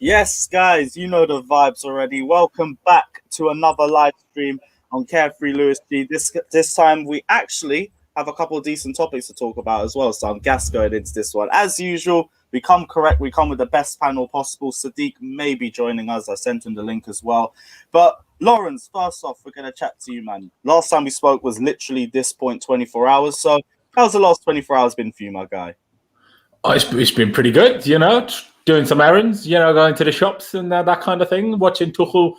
Yes, guys, you know the vibes already. Welcome back to another live stream on Carefree Lewis G. This time we actually have a couple of decent topics to talk about as well. So I'm gas going into this one. As usual, we come correct. We come with the best panel possible. Sadiq may be joining us. I sent him the link as well. But Laurenz, first off, we're gonna chat to you, man. Last time we spoke was literally this point 24 hours. So how's the last 24 hours been for you, my guy? Oh, it's been pretty good, doing some errands, going to the shops and that kind of thing. Watching Tuchel,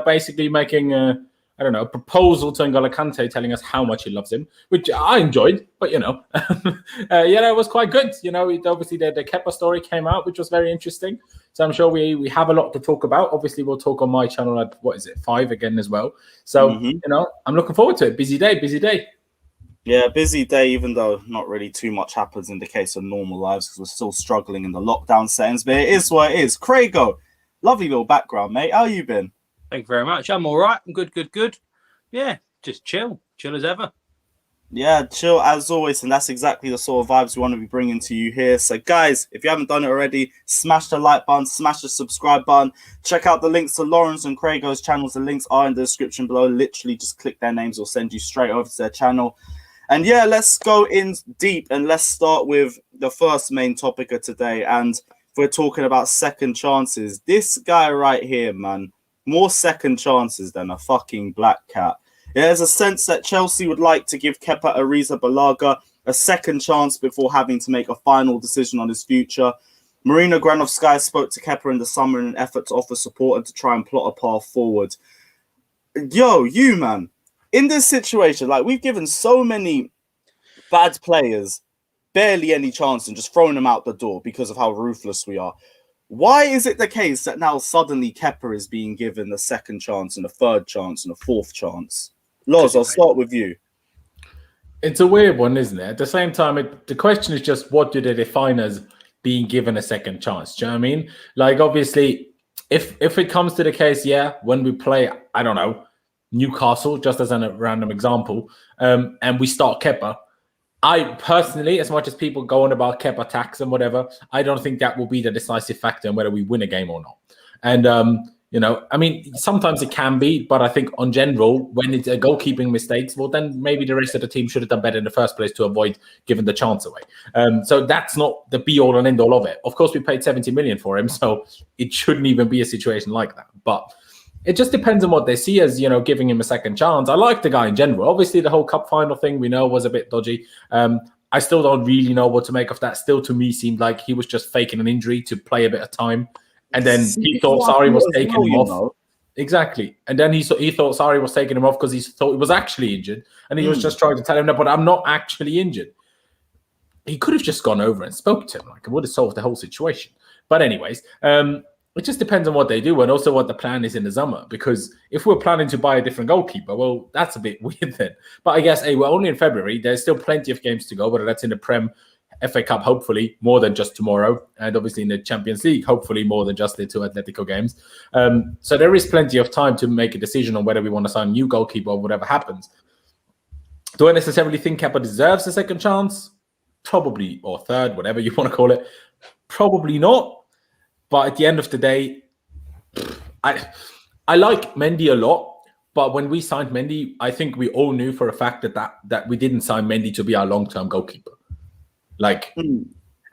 basically making a proposal to N'Golo Kante, telling us how much he loves him, which I enjoyed. But it was quite good. Obviously the Kepa story came out, which was very interesting. So I'm sure we have a lot to talk about. Obviously, we'll talk on my channel at 5 again as well. So I'm looking forward to it. Busy day. Yeah, busy day, even though not really too much happens in the case of normal lives because we're still struggling in the lockdown settings, but it is what it is. Craigo, lovely little background, mate. How you been? Thank you very much. I'm all right. I'm good. Yeah, just chill as ever. Yeah, chill as always, and that's exactly the sort of vibes we want to be bringing to you here. So, guys, if you haven't done it already, smash the like button, smash the subscribe button. Check out the links to Laurenz and Craigo's channels. The links are in the description below. Literally, just click their names. We'll send you straight over to their channel. And yeah, let's go in deep and let's start with the first main topic of today. And we're talking about second chances. This guy right here, man, more second chances than a fucking black cat. There's a sense that Chelsea would like to give Kepa arrizabalaga a second chance before having to make a final decision on his future. Marina Granovskaya spoke to Kepa in the summer in an effort to offer support and to try and plot a path forward. Yo, you, man. In this situation, like, we've given so many bad players barely any chance and just thrown them out the door because of how ruthless we are. Why is it the case that now suddenly Kepa is being given a second chance and a third chance and a fourth chance? Loz, I'll start with you. It's a weird one, isn't it? At the same time, the question is just what do they define as being given a second chance? Do you know what I mean? Like, obviously, if it comes to the case, when we play, I don't know, Newcastle, just as a random example, and we start Kepa, I personally, as much as people go on about Kepa tax and whatever, I don't think that will be the decisive factor in whether we win a game or not. And, I mean, sometimes it can be, but I think on general, when it's a goalkeeping mistakes, well, then maybe the rest of the team should have done better in the first place to avoid giving the chance away. So that's not the be-all and end-all of it. Of course, we paid 70 million for him, so it shouldn't even be a situation like that. But it just depends on what they see as, giving him a second chance. I like the guy in general. Obviously, the whole cup final thing we know was a bit dodgy. I still don't really know what to make of that. Still, to me, seemed like he was just faking an injury to play a bit of time. And then he thought Sarri was taking him off. Exactly. And then he thought Sarri was taking him off because he thought he was actually injured. And he was just trying to tell him, no, but I'm not actually injured. He could have just gone over and spoke to him. Like, it would have solved the whole situation. But anyways, it just depends on what they do and also what the plan is in the summer. Because if we're planning to buy a different goalkeeper, well, that's a bit weird then. But I guess, we're only in February. There's still plenty of games to go, whether that's in the Prem, FA Cup, hopefully, more than just tomorrow. And obviously in the Champions League, hopefully more than just the two Atletico games. So there is plenty of time to make a decision on whether we want to sign a new goalkeeper or whatever happens. Do I necessarily think Kepa deserves a second chance? Probably, or third, whatever you want to call it. Probably not. But at the end of the day, I like Mendy a lot. But when we signed Mendy, I think we all knew for a fact that we didn't sign Mendy to be our long-term goalkeeper. Like,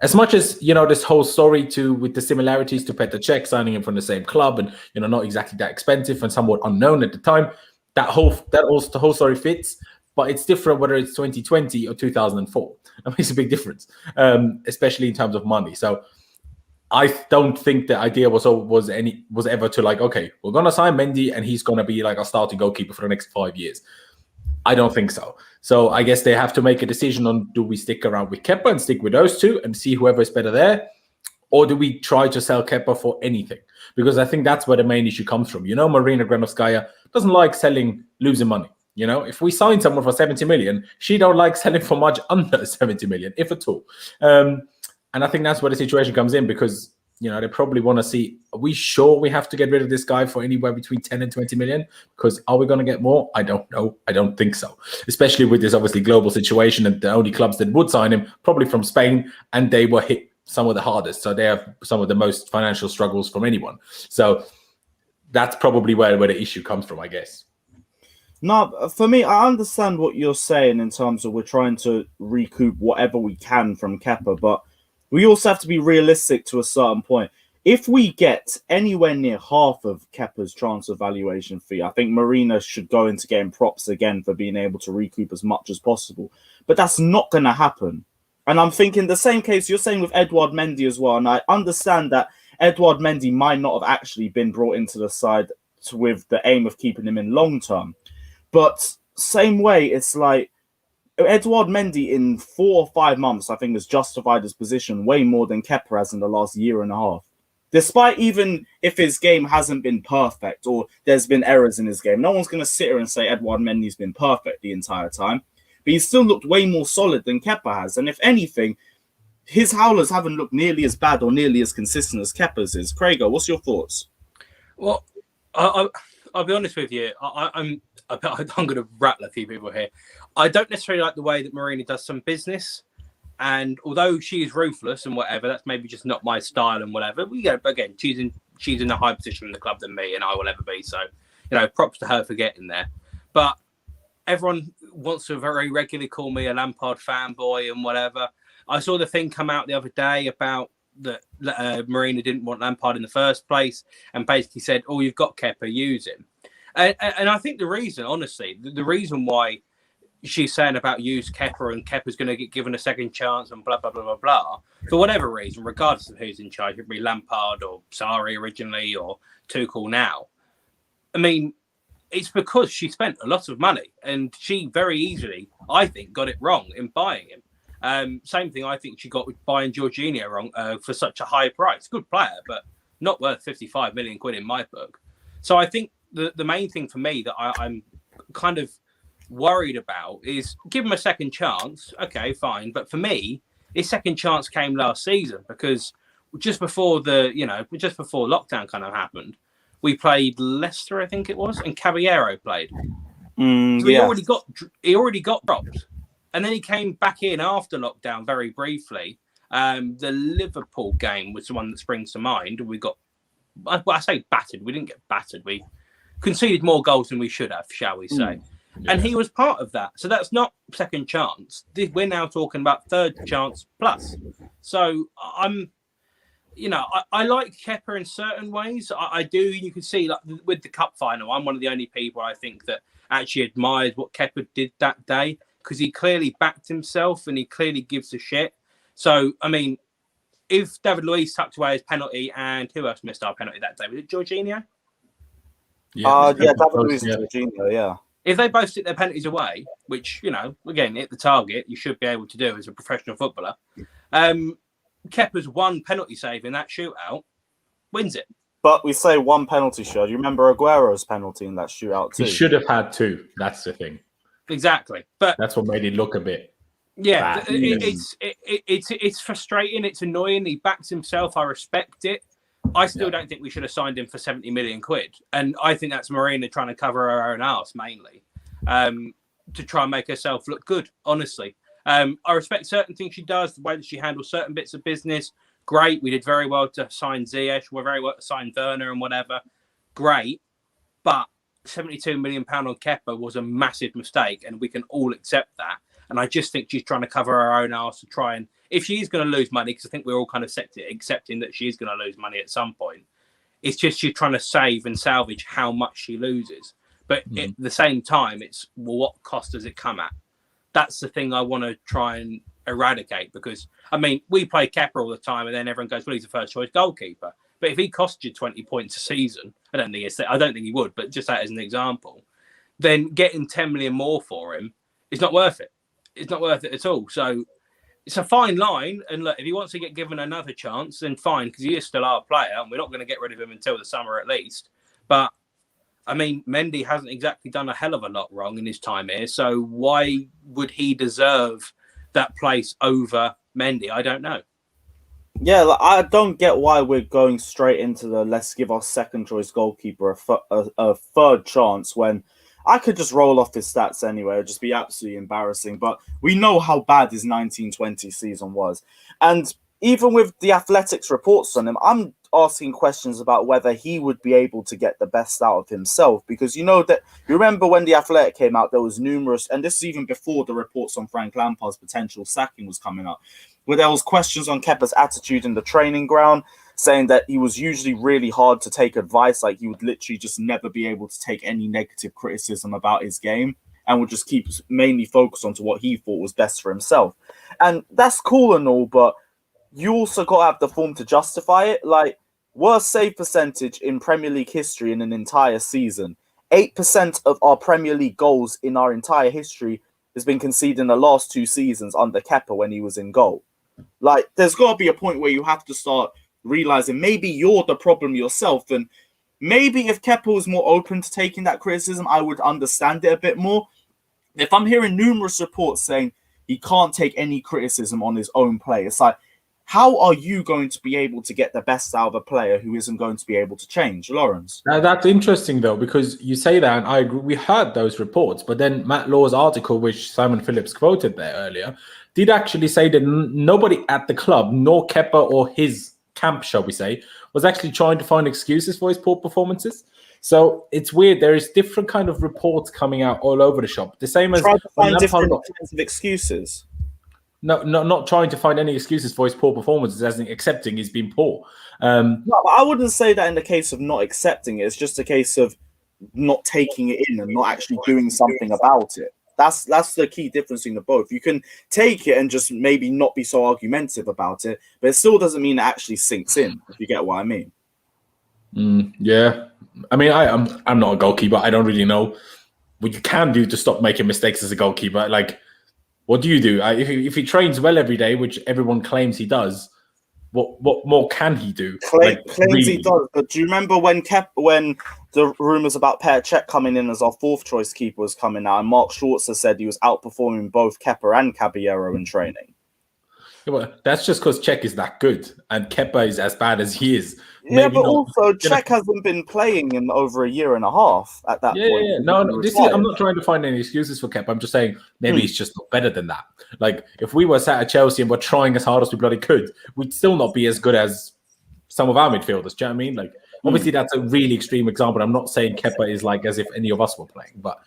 as much as, this whole story with the similarities to Petr Cech, signing him from the same club and, not exactly that expensive and somewhat unknown at the time, the whole story fits. But it's different whether it's 2020 or 2004. That makes a big difference, especially in terms of money. So I don't think the idea was ever to like, okay, we're going to sign Mendy and he's going to be like our starting goalkeeper for the next 5 years. I don't think so. So I guess they have to make a decision on, do we stick around with Kepa and stick with those two and see whoever is better there? Or do we try to sell Kepa for anything? Because I think that's where the main issue comes from. Marina Granovskaya doesn't like losing money. If we sign someone for 70 million, she don't like selling for much under 70 million, if at all. And I think that's where the situation comes in because, they probably want to see, are we sure we have to get rid of this guy for anywhere between 10 and 20 million? Because are we going to get more? I don't know. I don't think so. Especially with this obviously global situation and the only clubs that would sign him, probably from Spain, and they were hit some of the hardest. So they have some of the most financial struggles from anyone. So that's probably where the issue comes from, I guess. No, for me, I understand what you're saying in terms of we're trying to recoup whatever we can from Kepa, but we also have to be realistic to a certain point. If we get anywhere near half of Kepa's transfer valuation fee, I think Marina should go into getting props again for being able to recoup as much as possible. But that's not going to happen. And I'm thinking the same case you're saying with Edouard Mendy as well. And I understand that Edouard Mendy might not have actually been brought into the side with the aim of keeping him in long term. But same way, it's like Edouard Mendy in 4 or 5 months, I think, has justified his position way more than Kepa has in the last year and a half. Despite even if his game hasn't been perfect or there's been errors in his game, no one's going to sit here and say Edouard Mendy's been perfect the entire time. But he's still looked way more solid than Kepa has. And if anything, his howlers haven't looked nearly as bad or nearly as consistent as Kepa's is. Craigo, what's your thoughts? Well, I'll be honest with you. I'm going to rattle a few people here. I don't necessarily like the way that Marina does some business. And although she is ruthless and whatever, that's maybe just not my style and whatever. We go again. She's in a higher position in the club than me, and I will ever be. So, props to her for getting there. But everyone wants to very regularly call me a Lampard fanboy and whatever. I saw the thing come out the other day about that Marina didn't want Lampard in the first place, and basically said, "Oh, you've got Kepa, use him." And I think the reason, honestly, the reason why she's saying about use Kepa and Kepa's going to get given a second chance and blah, blah, blah, blah, blah, for whatever reason, regardless of who's in charge, it'd be Lampard or Sarri originally or Tuchel now. I mean, it's because she spent a lot of money and she very easily, I think, got it wrong in buying him. Same thing I think she got with buying Jorginho wrong for such a high price. Good player, but not worth 55 million quid in my book. So I think the main thing for me that I'm kind of worried about is give him a second chance. Okay, fine. But for me, his second chance came last season because just before lockdown kind of happened, we played Leicester, I think it was, and Caballero played. So he already got dropped. And then he came back in after lockdown very briefly. The Liverpool game was the one that springs to mind. We got, well, I say battered. We didn't get battered. We conceded more goals than we should have, shall we say. Yeah. And he was part of that. So that's not second chance. We're now talking about third chance plus. So I like Kepa in certain ways. I do. You can see, like with the cup final, I'm one of the only people I think that actually admires what Kepa did that day because he clearly backed himself and he clearly gives a shit. So, I mean, if David Luiz tucked away his penalty and who else missed our penalty that day? Was it Jorginho? David Luiz and Jorginho, yeah. If they both stick their penalties away, which, again, hit the target, you should be able to do as a professional footballer. Kepa's one penalty save in that shootout wins it. But we say one penalty shot. You remember Aguero's penalty in that shootout too? He should have had 2. That's the thing. Exactly. But that's what made it look a bit. Yeah, it's frustrating. It's annoying. He backs himself. I respect it. I still don't think we should have signed him for 70 million quid. And I think that's Marina trying to cover her own arse mainly to try and make herself look good, honestly. I respect certain things she does, the way that she handles certain bits of business. Great. We did very well to sign Ziyech. We're very well to sign Werner and whatever. Great. But £72 million on Kepa was a massive mistake, and we can all accept that. And I just think she's trying to cover her own arse to try and, if she is going to lose money, because I think we're all kind of accepting that she is going to lose money at some point, it's just she's trying to save and salvage how much she loses. But at the same time, it's, well, what cost does it come at? That's the thing I want to try and eradicate, because, I mean, we play Kepa all the time and then everyone goes, well, he's a first choice goalkeeper. But if he cost you 20 points a season, I don't think he would, but just that as an example, then getting 10 million more for him is not worth it. It's not worth it at all. So it's a fine line. And look, if he wants to get given another chance, then fine, because he is still our player and we're not going to get rid of him until the summer at least. But I mean, Mendy hasn't exactly done a hell of a lot wrong in his time here. So why would he deserve that place over Mendy? I don't know. Yeah, like, I don't get why we're going straight into the let's give our second choice goalkeeper a third chance when I could just roll off his stats anyway. It'd just be absolutely embarrassing. But we know how bad his 1920 season was. And even with the Athletics reports on him, I'm asking questions about whether he would be able to get the best out of himself. Because you remember when the Athletic came out, there was numerous, and this is even before the reports on Frank Lampard's potential sacking was coming up, where there was questions on Kepa's attitude in the training ground, saying that he was usually really hard to take advice, like he would literally just never be able to take any negative criticism about his game and would just keep mainly focused on to what he thought was best for himself. And that's cool and all, but you also got to have the form to justify it. Like, worst save percentage in Premier League history in an entire season. 8% of our Premier League goals in our entire history has been conceded in the last 2 seasons under Kepa when he was in goal. Like, there's got to be a point where you have to start realizing maybe you're the problem yourself. And maybe if Kepa was more open to taking that criticism, I would understand it a bit more. If I'm hearing numerous reports saying he can't take any criticism on his own play, it's like, how are you going to be able to get the best out of a player who isn't going to be able to change, Laurenz? Now, that's interesting, though, because you say that, and I agree, we heard those reports, but then Matt Law's article, which Simon Phillips quoted there earlier, did actually say that nobody at the club, nor Kepa or his camp, shall we say, was actually trying to find excuses for his poor performances. So it's weird. There is different kind of reports coming out all over the shop. The same as try to find different kinds of excuses. No, not trying to find any excuses for his poor performances, as in accepting he's been poor. No, I wouldn't say that in the case of not accepting it. It's just a case of not taking it in and not actually doing something about it. That's the key difference in the both. You can take it and just maybe not be so argumentative about it, but it still doesn't mean it actually sinks in, if you get what I mean. Yeah. I mean, I'm not a goalkeeper. I don't really know what you can do to stop making mistakes as a goalkeeper. Like, what do you do? If he trains well every day, which everyone claims he does, what more can he do? Claims really? He does. But do you remember when the rumours about Petr Cech coming in as our 4th choice keeper was coming out, and Mark Schwarzer said he was outperforming both Kepa and Caballero in training? Yeah, well, that's just because Cech is that good, and Kepa is as bad as he is. Yeah, maybe but also Cech hasn't been playing in over a year and a half at that point. Yeah. No, I'm not trying to find any excuses for Kepa. I'm just saying maybe he's just not better than that. Like, if we were sat at Chelsea and were trying as hard as we bloody could, we'd still not be as good as some of our midfielders. Do you know what I mean? Like, obviously, that's a really extreme example. I'm not saying Kepa is like as if any of us were playing, but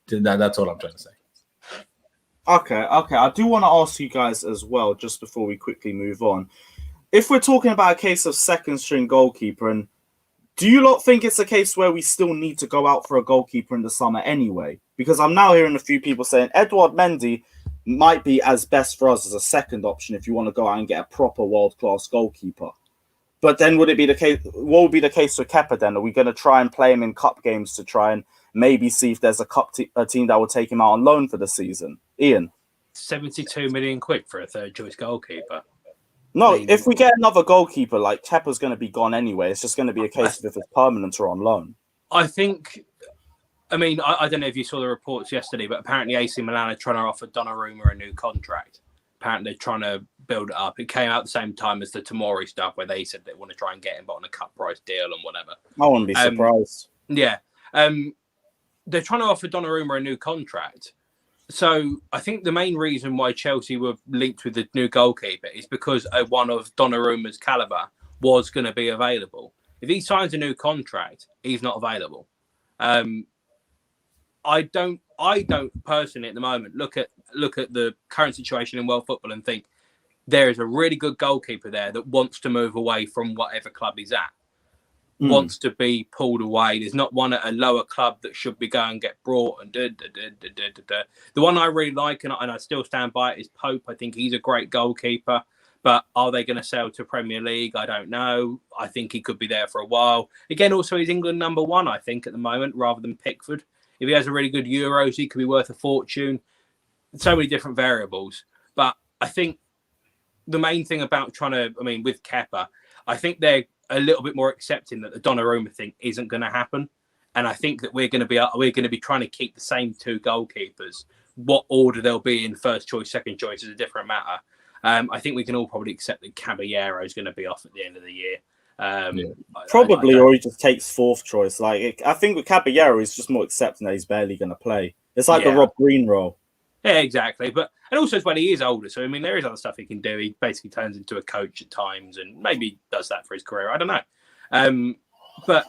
that's all I'm trying to say. Okay. I do want to ask you guys as well, just before we quickly move on. If we're talking about a case of second string goalkeeper, and do you lot think it's a case where we still need to go out for a goalkeeper in the summer anyway? Because I'm now hearing a few people saying Edouard Mendy might be as best for us as a second option if you want to go out and get a proper world-class goalkeeper. But then would it be the case? What would be the case with Kepa then? Are we going to try and play him in cup games to try and maybe see if there's a team that will take him out on loan for the season? Iain? 72 million quid for a third choice goalkeeper. No, if we get another goalkeeper, like Kepa's going to be gone anyway. It's just going to be a case of if it's permanent or on loan. I don't know if you saw the reports yesterday, but apparently AC Milan are trying to offer Donnarumma a new contract. Apparently they're trying to build it up. It came out at the same time as the Tomori stuff where they said they want to try and get him, but on a cut price deal and whatever. I wouldn't be surprised. Yeah. They're trying to offer Donnarumma a new contract. So I think the main reason why Chelsea were linked with the new goalkeeper is because one of Donnarumma's caliber was going to be available. If he signs a new contract, he's not available. I don't personally at the moment look at the current situation in world football and think there is a really good goalkeeper there that wants to move away from whatever club he's at. Wants to be pulled away. There's not one at a lower club that should be going and get brought. And The one I really like, and I still stand by it, is Pope. I think he's a great goalkeeper. But are they going to sell to Premier League? I don't know. I think he could be there for a while. Again, also, he's England #1, I think, at the moment, rather than Pickford. If he has a really good Euros, he could be worth a fortune. So many different variables. But I think the main thing about with Kepa, I think they're a little bit more accepting that the Donnarumma thing isn't going to happen, and I think that we're going to be trying to keep the same 2 goalkeepers. What order they'll be in, first choice, second choice, is a different matter. I think we can all probably accept that Caballero is going to be off at the end of the year. Probably, or he just takes 4th choice. I think with Caballero, he's just more accepting that he's barely going to play. It's like the Rob Green role. Yeah, exactly. And also as well, he is older, so I mean, there is other stuff he can do. He basically turns into a coach at times, and maybe does that for his career. I don't know. But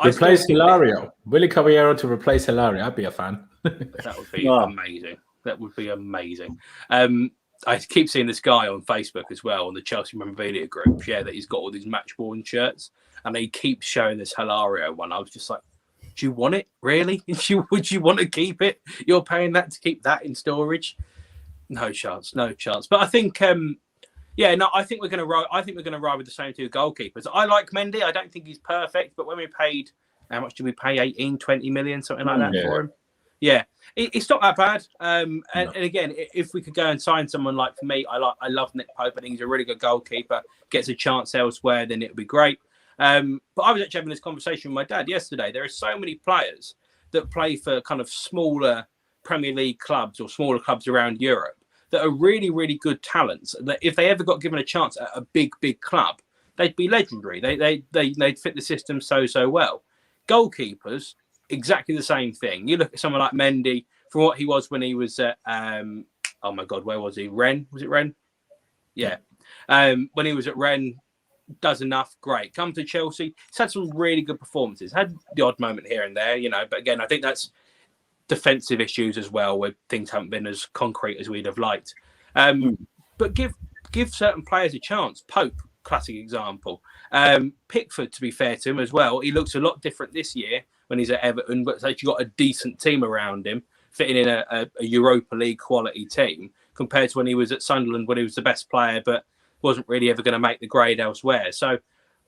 replace Hilario. Willy Caballero to replace Hilario. I'd be a fan. That would be amazing. That would be amazing. I keep seeing this guy on Facebook as well, on the Chelsea Memorabilia group, that he's got all these match-worn shirts, and he keeps showing this Hilario one. I was just like, do you want it? Really? Would you want to keep it? You're paying that to keep that in storage? No chance. But I think, I think we're going to ride. I think we're going to ride with the same two goalkeepers. I like Mendy. I don't think he's perfect, but when we paid, how much did we pay? 18, 20 million, something like that for him. Yeah, it's not that bad. And again, if we could go and sign someone like, for me, I love Nick Pope. I think he's a really good goalkeeper. Gets a chance elsewhere, then it would be great. But I was actually having this conversation with my dad yesterday. There are so many players that play for kind of smaller Premier League clubs or smaller clubs around Europe that are really, really good talents. That if they ever got given a chance at a big, big club, they'd be legendary. They'd fit the system so well. Goalkeepers, exactly the same thing. You look at someone like Mendy, from what he was when he was at, oh my God, where was he? Rennes? Was it Rennes? Yeah. When he was at Rennes, does enough, great. Come to Chelsea, he's had some really good performances. Had the odd moment here and there, but again, I think that's defensive issues as well, where things haven't been as concrete as we'd have liked. But give certain players a chance. Pope, classic example. Pickford, to be fair to him as well, he looks a lot different this year when he's at Everton, but it's actually got a decent team around him, fitting in a Europa League quality team, compared to when he was at Sunderland, when he was the best player, but wasn't really ever going to make the grade elsewhere. So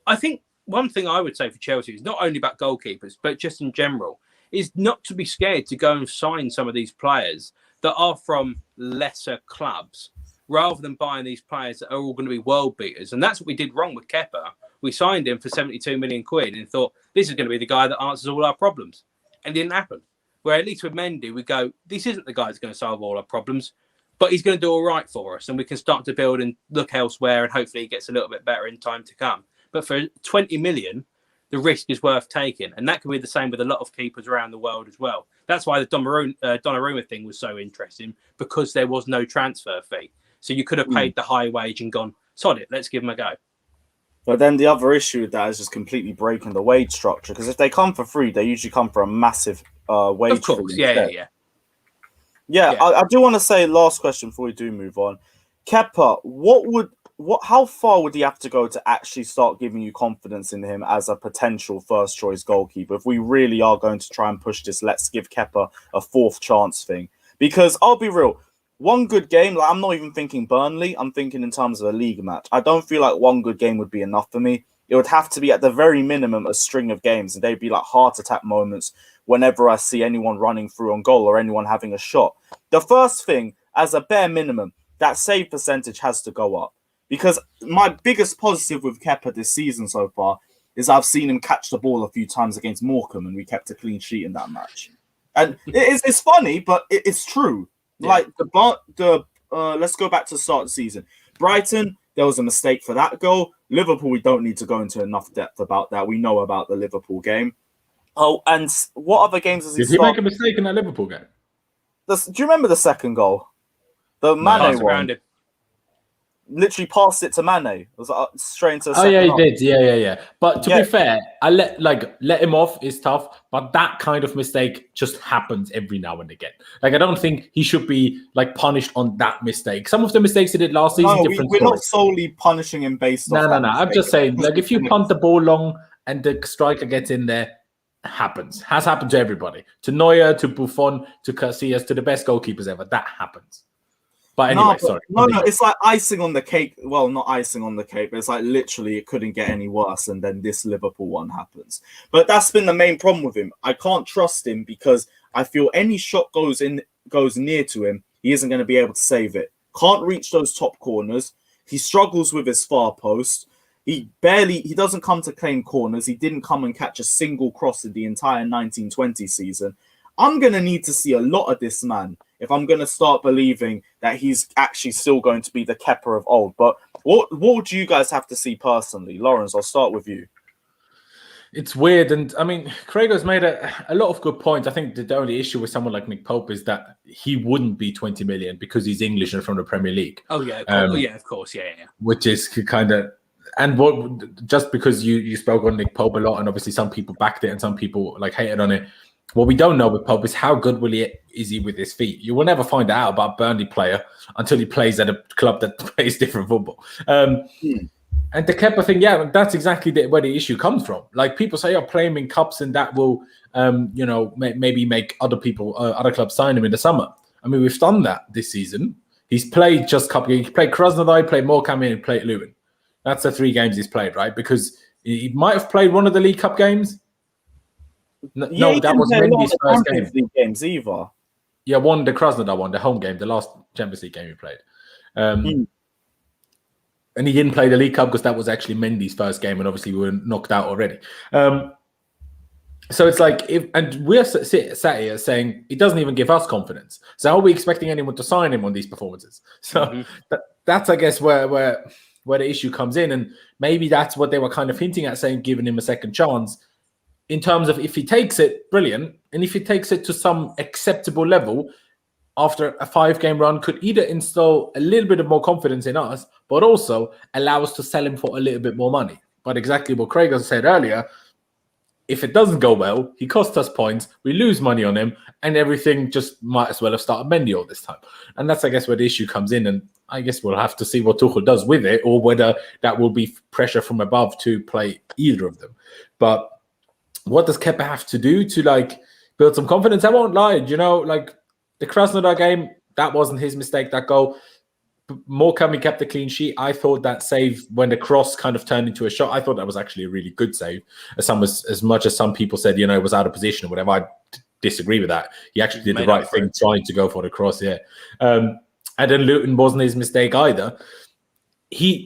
I think one thing I would say for Chelsea is not only about goalkeepers, but just in general, is not to be scared to go and sign some of these players that are from lesser clubs, rather than buying these players that are all going to be world beaters. And that's what we did wrong with Kepa. We signed him for 72 million quid and thought, this is going to be the guy that answers all our problems. And it didn't happen. Where at least with Mendy, we go, this isn't the guy that's going to solve all our problems, but he's going to do all right for us. And we can start to build and look elsewhere, and hopefully he gets a little bit better in time to come. But for 20 million, the risk is worth taking. And that can be the same with a lot of keepers around the world as well. That's why the Donnarumma thing was so interesting, because there was no transfer fee. So you could have paid the high wage and gone, sod it, let's give him a go. But then the other issue with that is just completely breaking the wage structure, because if they come for free, they usually come for a massive wage. Of course, yeah. I do want to say, last question before we do move on. Kepa, how far would he have to go to actually start giving you confidence in him as a potential first choice goalkeeper? If we really are going to try and push this, let's give Kepa a fourth chance thing. Because I'll be real, one good game, like I'm not even thinking Burnley, I'm thinking in terms of a league match. I don't feel like one good game would be enough for me. It would have to be at the very minimum a string of games, and they'd be like heart attack moments whenever I see anyone running through on goal or anyone having a shot. The first thing, as a bare minimum, that save percentage has to go up. Because my biggest positive with Kepa this season so far is I've seen him catch the ball a few times against Morecambe, and we kept a clean sheet in that match. And it's funny, but it's true. Yeah. Like let's go back to the start of the season. Brighton, there was a mistake for that goal. Liverpool, we don't need to go into enough depth about that. We know about the Liverpool game. Oh, and what other games has he started? Did he make a mistake in that Liverpool game? Do you remember the second goal? The Mane one. Literally passed it to Mane. It was straight into the second half. He did. Yeah. But to be fair, I let him off is tough, but that kind of mistake just happens every now and again. Like, I don't think he should be punished on that mistake. Some of the mistakes he did last season, we're not solely punishing him based on No. I'm just saying, if you punt the ball long and the striker gets in there, happens. Has happened to everybody. To Neuer, to Buffon, to Casillas, to the best goalkeepers ever. That happens. But anyway, sorry. No, it's like icing on the cake. Well, not icing on the cake, but it's like literally it couldn't get any worse, and then this Liverpool one happens. But that's been the main problem with him. I can't trust him because I feel any shot goes near to him, he isn't going to be able to save it. Can't reach those top corners. He struggles with his far post. He doesn't come to claim corners. He didn't come and catch a single cross in the entire 1920 season. I'm going to need to see a lot of this man if I'm going to start believing that he's actually still going to be the Kepa of old. But what would you guys have to see personally? Laurenz, I'll start with you. It's weird, and I mean, Craig's made a lot of good points. I think the only issue with someone like Nick Pope is that he wouldn't be 20 million because he's English and from the Premier League. Oh yeah, of course, yeah. Which is kind of, and what just because you spoke on Nick Pope a lot, and obviously some people backed it and some people like hated on it. What we don't know with Pope is how good is he with his feet. You will never find out about a Burnley player until he plays at a club that plays different football. And the Kepa thing, yeah, that's exactly where the issue comes from. Like people say, play him in cups, and that will, maybe make other clubs sign him in the summer. I mean, we've done that this season. He's played just a couple. He played Krasnodar, played Morecambe, and he played Luton. That's the 3 games he's played, right? Because he might have played one of the League Cup games. No, that was Mendy's first game. League games either. Yeah, the Krasnodar one, the home game, the last Champions League game he played. And he didn't play the League Cup because that was actually Mendy's first game, and obviously we were knocked out already. So it's like, and we're sat here saying it doesn't even give us confidence. So how are we expecting anyone to sign him on these performances? So that's, I guess, where the issue comes in, and maybe that's what they were kind of hinting at, saying giving him a second chance. In terms of if he takes it, brilliant, and if he takes it to some acceptable level, after a 5-game run, could either install a little bit of more confidence in us, but also allow us to sell him for a little bit more money. But exactly what Craig has said earlier, if it doesn't go well, he costs us points, we lose money on him, and everything just might as well have started Mendy all this time. And that's, I guess, where the issue comes in. And I guess we'll have to see what Tuchel does with it, or whether that will be pressure from above to play either of them. But what does Kepa have to do to, build some confidence? I won't lie, the Krasnodar game, that wasn't his mistake, that goal. Morecambe kept the clean sheet. I thought that save, when the cross kind of turned into a shot, I thought that was actually a really good save. As much as some people said, it was out of position or whatever, I disagree with that. He actually did the right thing trying to go for the cross, yeah. And then Luton wasn't his mistake either.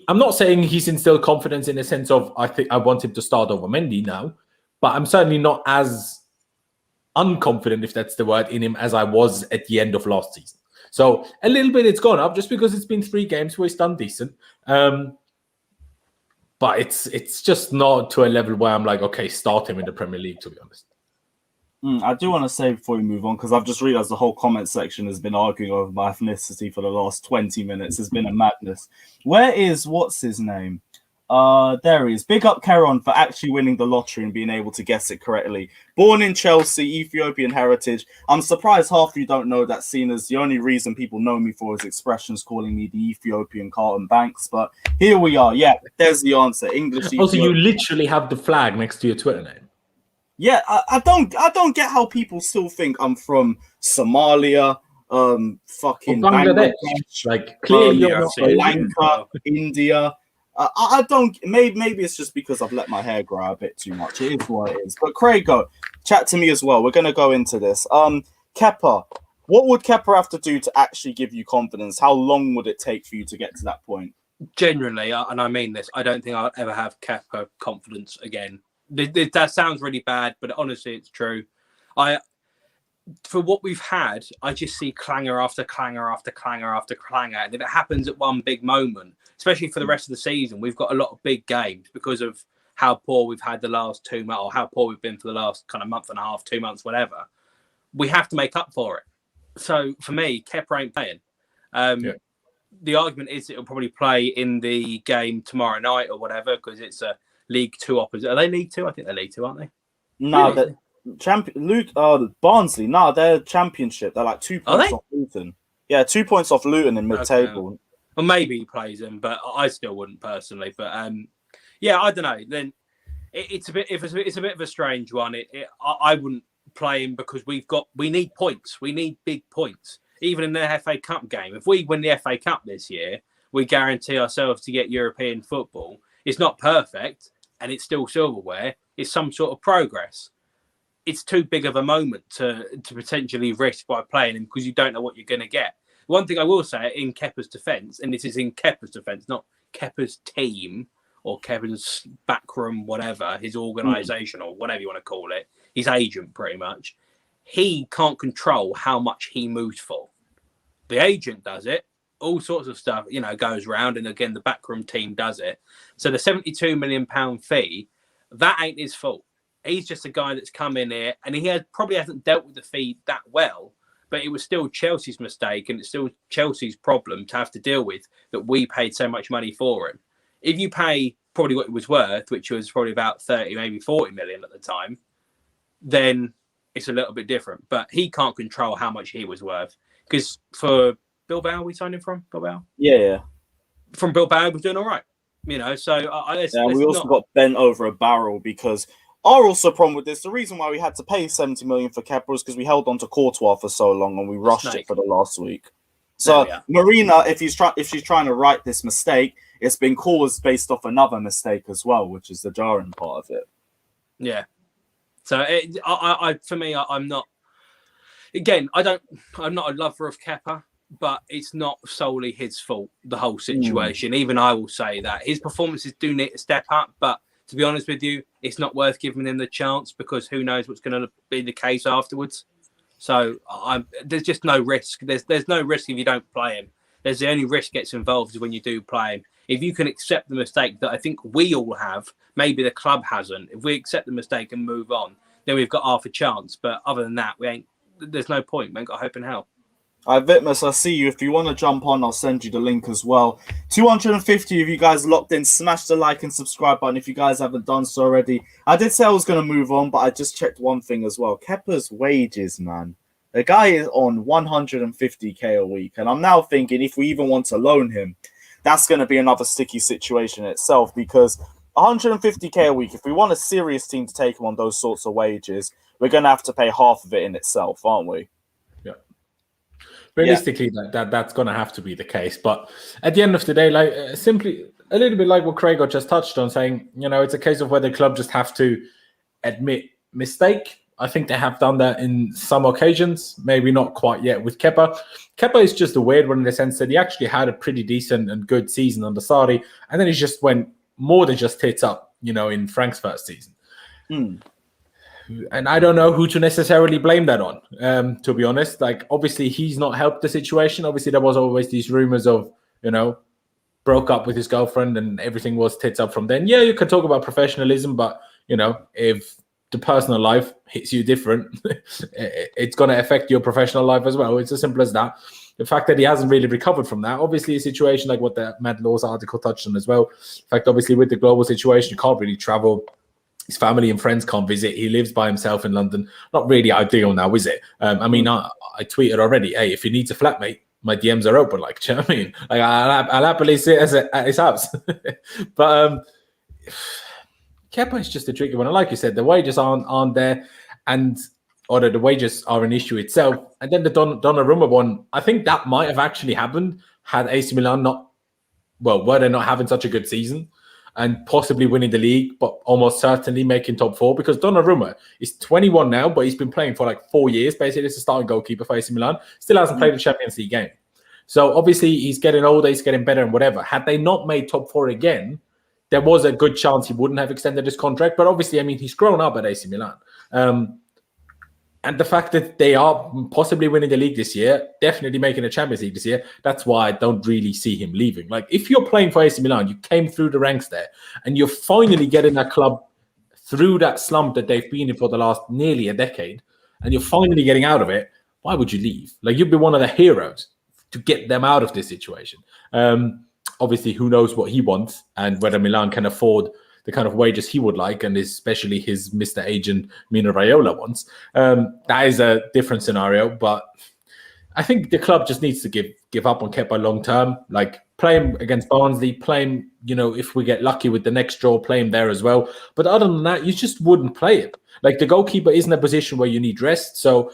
I'm not saying he's instilled confidence in the sense of, I want him to start over Mendy now, but I'm certainly not as unconfident, if that's the word, in him as I was at the end of last season. So a little bit it's gone up just because it's been 3 games where he's done decent. But it's just not to a level where I'm like, okay, start him in the Premier League, to be honest. I do want to say before we move on, because I've just realised the whole comment section has been arguing over my ethnicity for the last 20 minutes. It's been a madness. Where is, what's his name? There he is. Big up Keron for actually winning the lottery and being able to guess it correctly. Born in Chelsea, Ethiopian heritage. I'm surprised half of you don't know that, seen as the only reason people know me for his expressions calling me the Ethiopian Carlton Banks. But here we are. Yeah, there's the answer. English. Also, you literally have the flag next to your Twitter name. Yeah, I don't get how people still think I'm from Somalia, fucking Bangladesh, clearly Sri Lanka, India. I don't. Maybe it's just because I've let my hair grow a bit too much. It is what it is. But Craigo, chat to me as well. We're gonna go into this. Kepa, what would Kepa have to do to actually give you confidence? How long would it take for you to get to that point? Generally, and I mean this, I don't think I'll ever have Kepa confidence again. That sounds really bad, but honestly, it's true. For what we've had, I just see clangor after clangor after clangor after clangor. And if it happens at one big moment, especially for the rest of the season, we've got a lot of big games because of how poor we've had the last 2 months, or how poor we've been for the last kind of month and a half, 2 months, whatever. We have to make up for it. So for me, Kepa ain't playing. The argument is it'll probably play in the game tomorrow night or whatever, because it's a League 2 opposite. Are they League 2? I think they're League 2, aren't they? No, really? Barnsley. No, they're Championship. They're like 2 points off Luton. Yeah, 2 points off Luton in mid-table. Okay. Well, maybe he plays them, but I still wouldn't personally. But yeah, I don't know. Then it's a bit of a strange one. I wouldn't play him because we need points. We need big points. Even in the FA Cup game, if we win the FA Cup this year, we guarantee ourselves to get European football. It's not perfect, and it's still silverware. It's some sort of progress. It's too big of a moment to potentially risk by playing him because you don't know what you're going to get. One thing I will say in Kepa's defence, and this is in Kepa's defence, not Kepa's team or Kepa's backroom, whatever, his organisation or whatever you want to call it, his agent pretty much, he can't control how much he moves for. The agent does it. All sorts of stuff, goes round. And again, the backroom team does it. So the £72 million fee, that ain't his fault. He's just a guy that's come in here, and he probably hasn't dealt with the fee that well, but it was still Chelsea's mistake, and it's still Chelsea's problem to have to deal with that we paid so much money for him. If you pay probably what it was worth, which was probably about 30, maybe 40 million at the time, then it's a little bit different. But he can't control how much he was worth. Because for Bilbao, we signed him from Bilbao? Yeah. From Bilbao, he was doing all right. You know, so we also got bent over a barrel because our also problem with this, the reason why we had to pay 70 million for Kepa was because we held on to Courtois for so long and we rushed it for the last week. So Marina, if she's trying to right this mistake, it's been caused based off another mistake as well, which is the jarring part of it. Yeah. So for me, I'm not. Again, I'm not a lover of Kepa, but it's not solely his fault. The whole situation. Even I will say that his performances do need to step up, but to be honest with you, it's not worth giving him the chance because who knows what's going to be the case afterwards. So there's just no risk. There's no risk if you don't play him. There's the only risk gets involved is when you do play him. If you can accept the mistake that I think we all have, maybe the club hasn't. If we accept the mistake and move on, then we've got half a chance. But other than that, there's no point. We ain't got hope in hell. Vitmus, I see you. If you want to jump on, I'll send you the link as well. 250 of you guys locked in. Smash the like and subscribe button if you guys haven't done so already. I did say I was going to move on, but I just checked one thing as well. Kepa's wages, man. The guy is on 150k a week. And I'm now thinking if we even want to loan him, that's going to be another sticky situation in itself because 150k a week, if we want a serious team to take him on those sorts of wages, we're going to have to pay half of it in itself, aren't we? Realistically, that's going to have to be the case. But at the end of the day, like simply a little bit like what Craig just touched on, saying, it's a case of where the club just have to admit mistake. I think they have done that in some occasions, maybe not quite yet with Kepa. Kepa is just a weird one in the sense that he actually had a pretty decent and good season under Sarri, and then he just went more than just tits up, in Frank's first season. And I don't know who to necessarily blame that on, to be honest. Like, obviously, he's not helped the situation. Obviously, there was always these rumors of, broke up with his girlfriend and everything was tits up from then. Yeah, you can talk about professionalism, but, if the personal life hits you different, it's going to affect your professional life as well. It's as simple as that. The fact that he hasn't really recovered from that, obviously a situation like what the Mad Laws article touched on as well. In fact, obviously, with the global situation, you can't really travel. His family and friends can't visit. He lives by himself in London. Not really ideal now, is it? I tweeted already, hey, if he needs a flatmate, my DMs are open. Like, do you know what I mean? Like, I'll happily sit at his house. But Kepa is just a tricky one. And like you said, the wages aren't there, or the wages are an issue itself. And then the Donnarumma one, I think that might have actually happened had AC Milan were they not having such a good season and possibly winning the league, but almost certainly making top four, because Donnarumma is 21 now, but he's been playing for like 4 years. Basically, it's a starting goalkeeper for AC Milan. Still hasn't played a Champions League game. So obviously he's getting older, he's getting better and whatever. Had they not made top four again, there was a good chance he wouldn't have extended his contract. But obviously, he's grown up at AC Milan. And the fact that they are possibly winning the league this year, definitely making a Champions League this year, that's why I don't really see him leaving. Like, if you're playing for AC Milan, you came through the ranks there, and you're finally getting that club through that slump that they've been in for the last nearly a decade, and you're finally getting out of it, why would you leave? Like, you'd be one of the heroes to get them out of this situation. Obviously, who knows what he wants and whether Milan can afford the kind of wages he would like, and especially his Mr. Agent Mino Raiola wants. That is a different scenario, but I think the club just needs to give up on Kepa long term. Like, play him against Barnsley, play him, if we get lucky with the next draw, play him there as well. But other than that, you just wouldn't play him. Like, the goalkeeper isn't a position where you need rest, so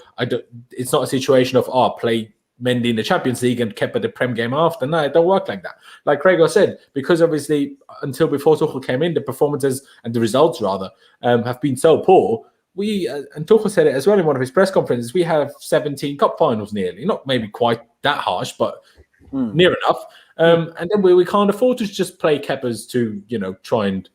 it's not a situation of, play Mendy in the Champions League and Kepa the Prem game after. No, it don't work like that. Like Craig said, because obviously until before Tuchel came in, the performances and the results rather have been so poor. We and Tuchel said it as well in one of his press conferences. We have 17 cup finals nearly, not maybe quite that harsh, but near enough. And then we can't afford to just play Kepas to try and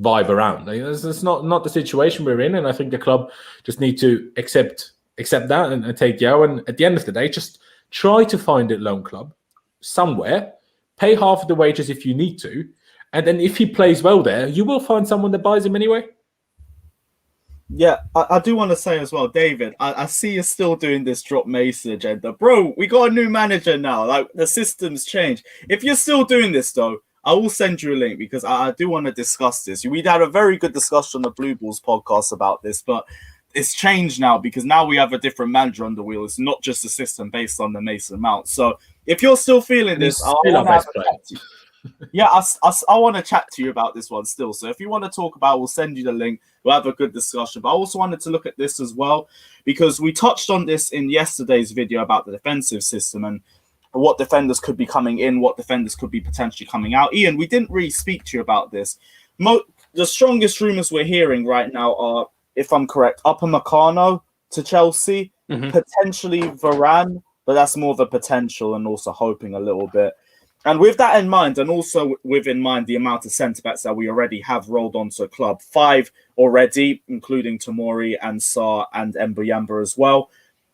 vibe around. Like, that's not the situation we're in, and I think the club just need to accept that and take Yao. And at the end of the day, just try to find a loan club somewhere, pay half of the wages if you need to, and then if he plays well there, you will find someone that buys him anyway. Yeah, I do want to say as well, David, I see you're still doing this drop Mason agenda. Bro, we got a new manager now. Like, the system's changed. If you're still doing this, though, I will send you a link because I do want to discuss this. We'd had a very good discussion on the Blue Balls podcast about this, but it's changed now because now we have a different manager on the wheel. It's not just a system based on the Mason Mount. So if you're still feeling And this, he's I still our want to have best a player. chat to you. Yeah, I want to chat to you about this one still. So if you want to talk about, we'll send you the link. We'll have a good discussion. But I also wanted to look at this as well because we touched on this in yesterday's video about the defensive system and what defenders could be coming in, what defenders could be potentially coming out. Ian, we didn't really speak to you about this. The strongest rumours we're hearing right now are, if I'm correct, Upamecano to Chelsea, potentially Varane, but that's more of a potential and also hoping a little bit. And with that in mind, and also with in mind the amount of centre-backs that we already have rolled onto a club, 5 already, including Tomori and Sarr and Mbuyamba as well.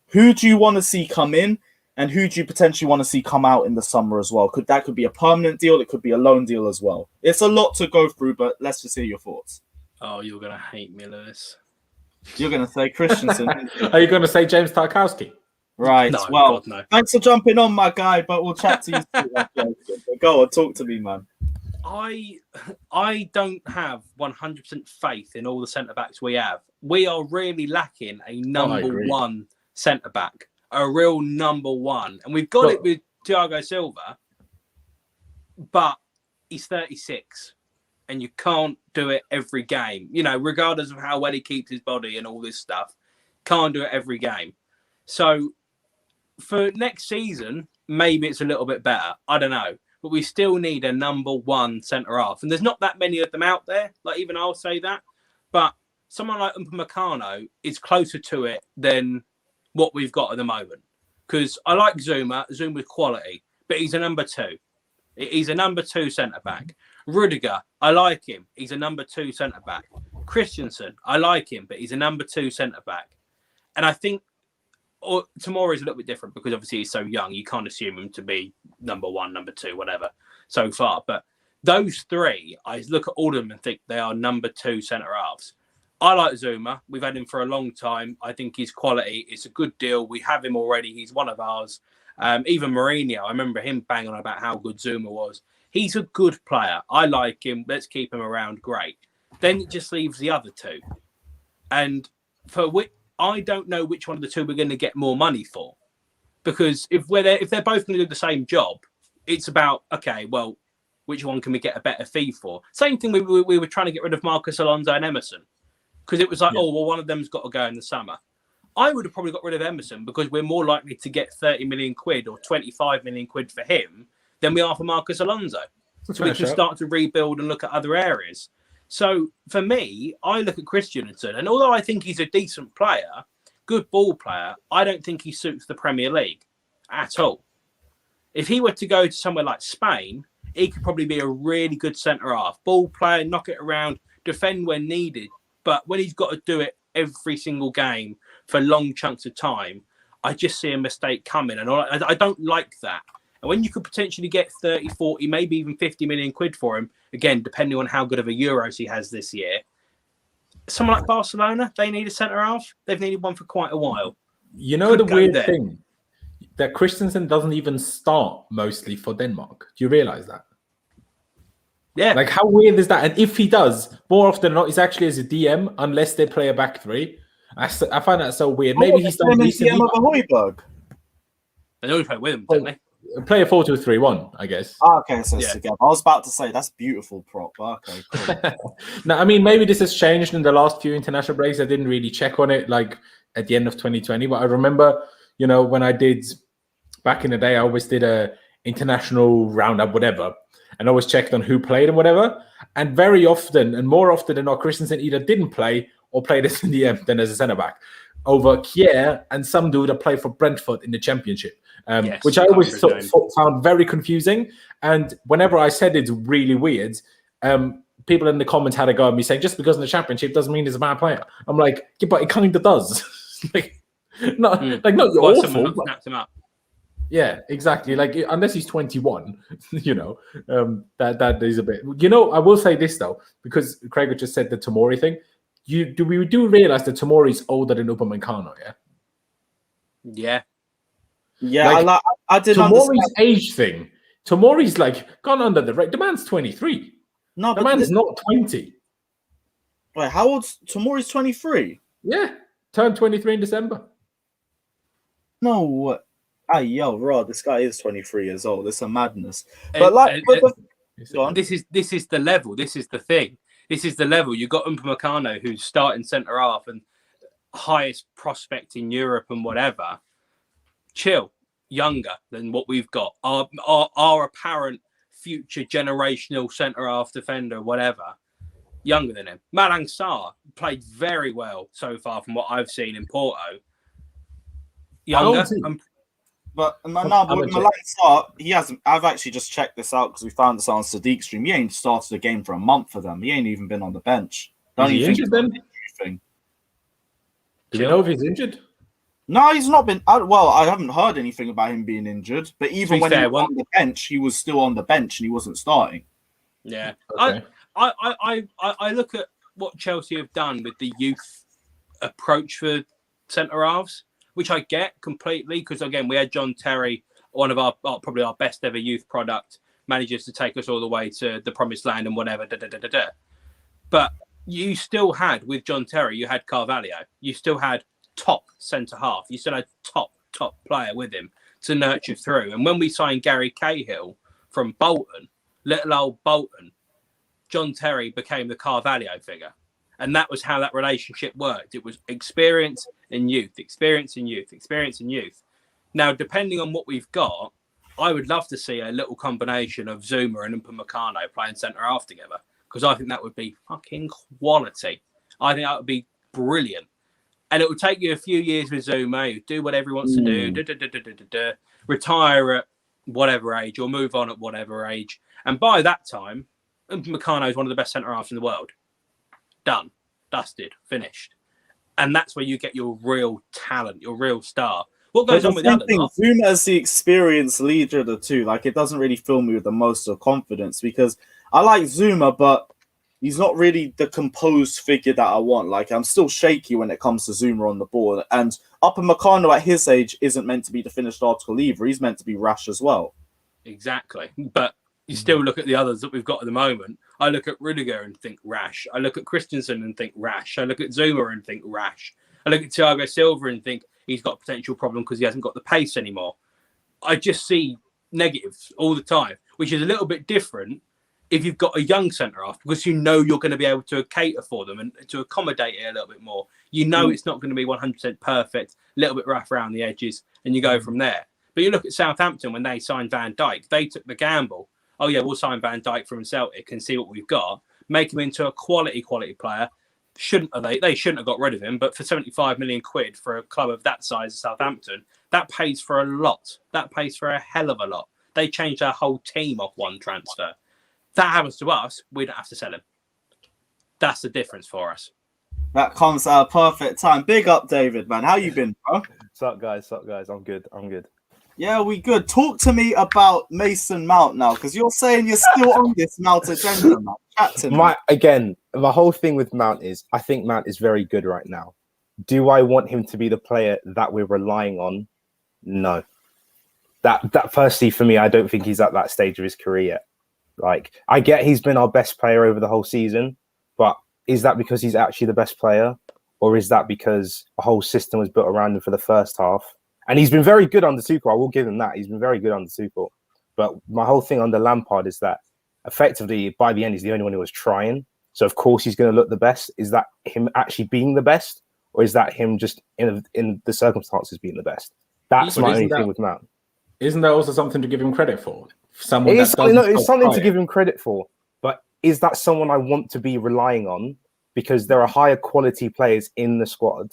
Who do you want to see come in, and who do you potentially want to see come out in the summer as well? That could be a permanent deal, it could be a loan deal as well. It's a lot to go through, but let's just hear your thoughts. Oh, you're going to hate me, Lewis. You're going to say Christensen. Are you going to say James Tarkowski? Right. No, well, God, no. Thanks for jumping on, my guy, but we'll chat to you soon. Go on, talk to me, man. I don't have 100% faith in all the centre backs we have. We are really lacking a number one centre back, a real number one, and we've got it with Thiago Silva, but he's 36, and you can't do it every game. You know, regardless of how well he keeps his body and all this stuff, can't do it every game. So for next season, maybe it's a little bit better. I don't know. But we still need a number one centre-half. And there's not that many of them out there. Like, even I'll say that. But someone like Upamecano is closer to it than what we've got at the moment. Because I like Zuma's quality, but he's a number 2. He's a number 2 centre-back. Rudiger, I like him. He's a number 2 centre-back. Christensen, I like him, but he's a number 2 centre-back. And I think Tomori is a little bit different because obviously he's so young. You can't assume him to be number 1, number 2, whatever so far. But those 3, I look at all of them and think they are number 2 centre halves. I like Zuma. We've had him for a long time. I think his quality is a good deal. We have him already. He's one of ours. Even Mourinho, I remember him banging on about how good Zuma was. He's a good player. I like him. Let's keep him around. Great. Then it just leaves the other 2. And for which I don't know which one of the 2 we're going to get more money for, because if they're both going to do the same job, it's about, okay, well, which one can we get a better fee for? Same thing. We were trying to get rid of Marcus Alonso and Emerson because it was like, oh, well, one of them's got to go in the summer. I would have probably got rid of Emerson because we're more likely to get 30 million quid or 25 million quid for him than we are for Marcus Alonso. So we can start to rebuild and look at other areas. So for me, I look at Christensen, and although I think he's a decent player, good ball player, I don't think he suits the Premier League at all. If he were to go to somewhere like Spain, he could probably be a really good centre-half. Ball player, knock it around, defend when needed. But when he's got to do it every single game for long chunks of time, I just see a mistake coming. And I don't like that. And when you could potentially get 30, 40, maybe even 50 million quid for him, again, depending on how good of a Euros he has this year, someone like Barcelona, they need a centre-half. They've needed one for quite a while. You know, the weird thing? That Christensen doesn't even start mostly for Denmark. Do you realise that? Yeah. Like, how weird is that? And if he does, more often than not, it's actually as a DM, unless they play a back 3. I find that so weird. Maybe he's done recently. They only play with him, don't they? Play a 4-2-3-1, I guess. Oh, okay, so it's together. I was about to say that's beautiful prop. Okay, cool. Now, I mean, maybe this has changed in the last few international breaks. I didn't really check on it like at the end of 2020, but I remember, you know, when I did back in the day, I always did a international roundup, whatever, and always checked on who played and whatever. And very often, and more often than not, Christensen either didn't play or played as in the end than as a centre back over Kier and some dude that played for Brentford in the Championship. Which I always found very confusing. And whenever I said it's really weird, people in the comments had a go at me saying, just because in the Championship doesn't mean he's a bad player. I'm like, yeah, but it kind of does. not you're awful. Snapped him up. Yeah, exactly. Like, unless he's 21, you know, that is a bit. You know, I will say this, though, because Craig just said the Tomori thing. we do realize that Tomori's older than Upamecano, yeah? Yeah. Yeah, I didn't Tomori's understand. age thing. Tomori's like gone under the rate. The man's 23. No, The but man's not 20. wait, how old's Tomori's 23? Yeah, turned 23 in December. No, what? Yo, Rod, this guy is 23 years old. It's a madness. And- But go on. This is the level. This is the thing. This is the level. You've got Upamecano, who's starting centre half and highest prospect in Europe and whatever. Chill, younger than what we've got. Our apparent future generational centre half defender, whatever, younger than him. Malang Sarr played very well so far from what I've seen in Porto. Younger. But with Malang Sarr, he hasn't. I've actually just checked this out because we found this on Sadiq's stream. He ain't started a game for a month for them. He ain't even been on the bench. Is he injured then? Do you know if he's injured? No, he's not been. I haven't heard anything about him being injured. But even when he was on the bench, he was still on the bench and he wasn't starting. Yeah, okay. I look at what Chelsea have done with the youth approach for centre halves, which I get completely because again we had John Terry, one of our probably our best ever youth product, manages to take us all the way to the promised land and whatever. But you still had with John Terry, you had Carvalho, you still had top centre half, you still had top player with him to nurture through. And when we signed Gary Cahill from Bolton, little old Bolton, John Terry became the Carvalho figure. And that was how that relationship worked. It was experience and youth, experience and youth, experience and youth. Now, depending on what we've got, I would love to see a little combination of Zuma and Upamecano playing centre half together because I think that would be fucking quality. I think that would be brilliant. And it would take you a few years with Zuma, do whatever he wants to do, retire at whatever age or move on at whatever age. And by that time, Upamecano is one of the best centre halves in the world. Done, dusted, finished. And that's where you get your real talent, your real star. What goes on with the other thing? Zuma as the experienced leader of the two, like it doesn't really fill me with the most of confidence because I like Zuma, but he's not really the composed figure that I want. Like I'm still shaky when it comes to Zuma on the ball. And Upamecano at his age isn't meant to be the finished article either. He's meant to be rash as well. Exactly. But you still look at the others that we've got at the moment. I look at Rudiger and think rash. I look at Christensen and think rash. I look at Zuma and think rash. I look at Thiago Silva and think he's got a potential problem because he hasn't got the pace anymore. I just see negatives all the time, which is a little bit different if you've got a young centre-half because you know you're going to be able to cater for them and to accommodate it a little bit more. You know it's not going to be 100% perfect, a little bit rough around the edges, and you go from there. But you look at Southampton when they signed Van Dijk, they took the gamble. Oh, yeah, we'll sign Van Dijk from Celtic and see what we've got. Make him into a quality player. They shouldn't have got rid of him, but for 75 million quid for a club of that size as Southampton, that pays for a lot. That pays for a hell of a lot. They changed our whole team off one transfer. That happens to us, we don't have to sell him. That's the difference for us. That comes at a perfect time. Big up, David, man. How you been, bro? What's up, guys? I'm good. Yeah, we good. Talk to me about Mason Mount now, because you're saying you're still on this Mount agenda, man. Chat to me. My whole thing with Mount is I think Mount is very good right now. Do I want him to be the player that we're relying on? No. That firstly, for me, I don't think he's at that stage of his career yet. Like, I get he's been our best player over the whole season, but is that because he's actually the best player? Or is that because a whole system was built around him for the first half? And he's been very good under Tuchel. I will give him that. He's been very good under Tuchel. But my whole thing under Lampard is that effectively, by the end, he's the only one who was trying. So, of course, he's going to look the best. Is that him actually being the best? Or is that him just in the circumstances being the best? That's my only thing with Mount. Isn't there also something to give him credit for? It's something to give him credit for. But is that someone I want to be relying on? Because there are higher quality players in the squad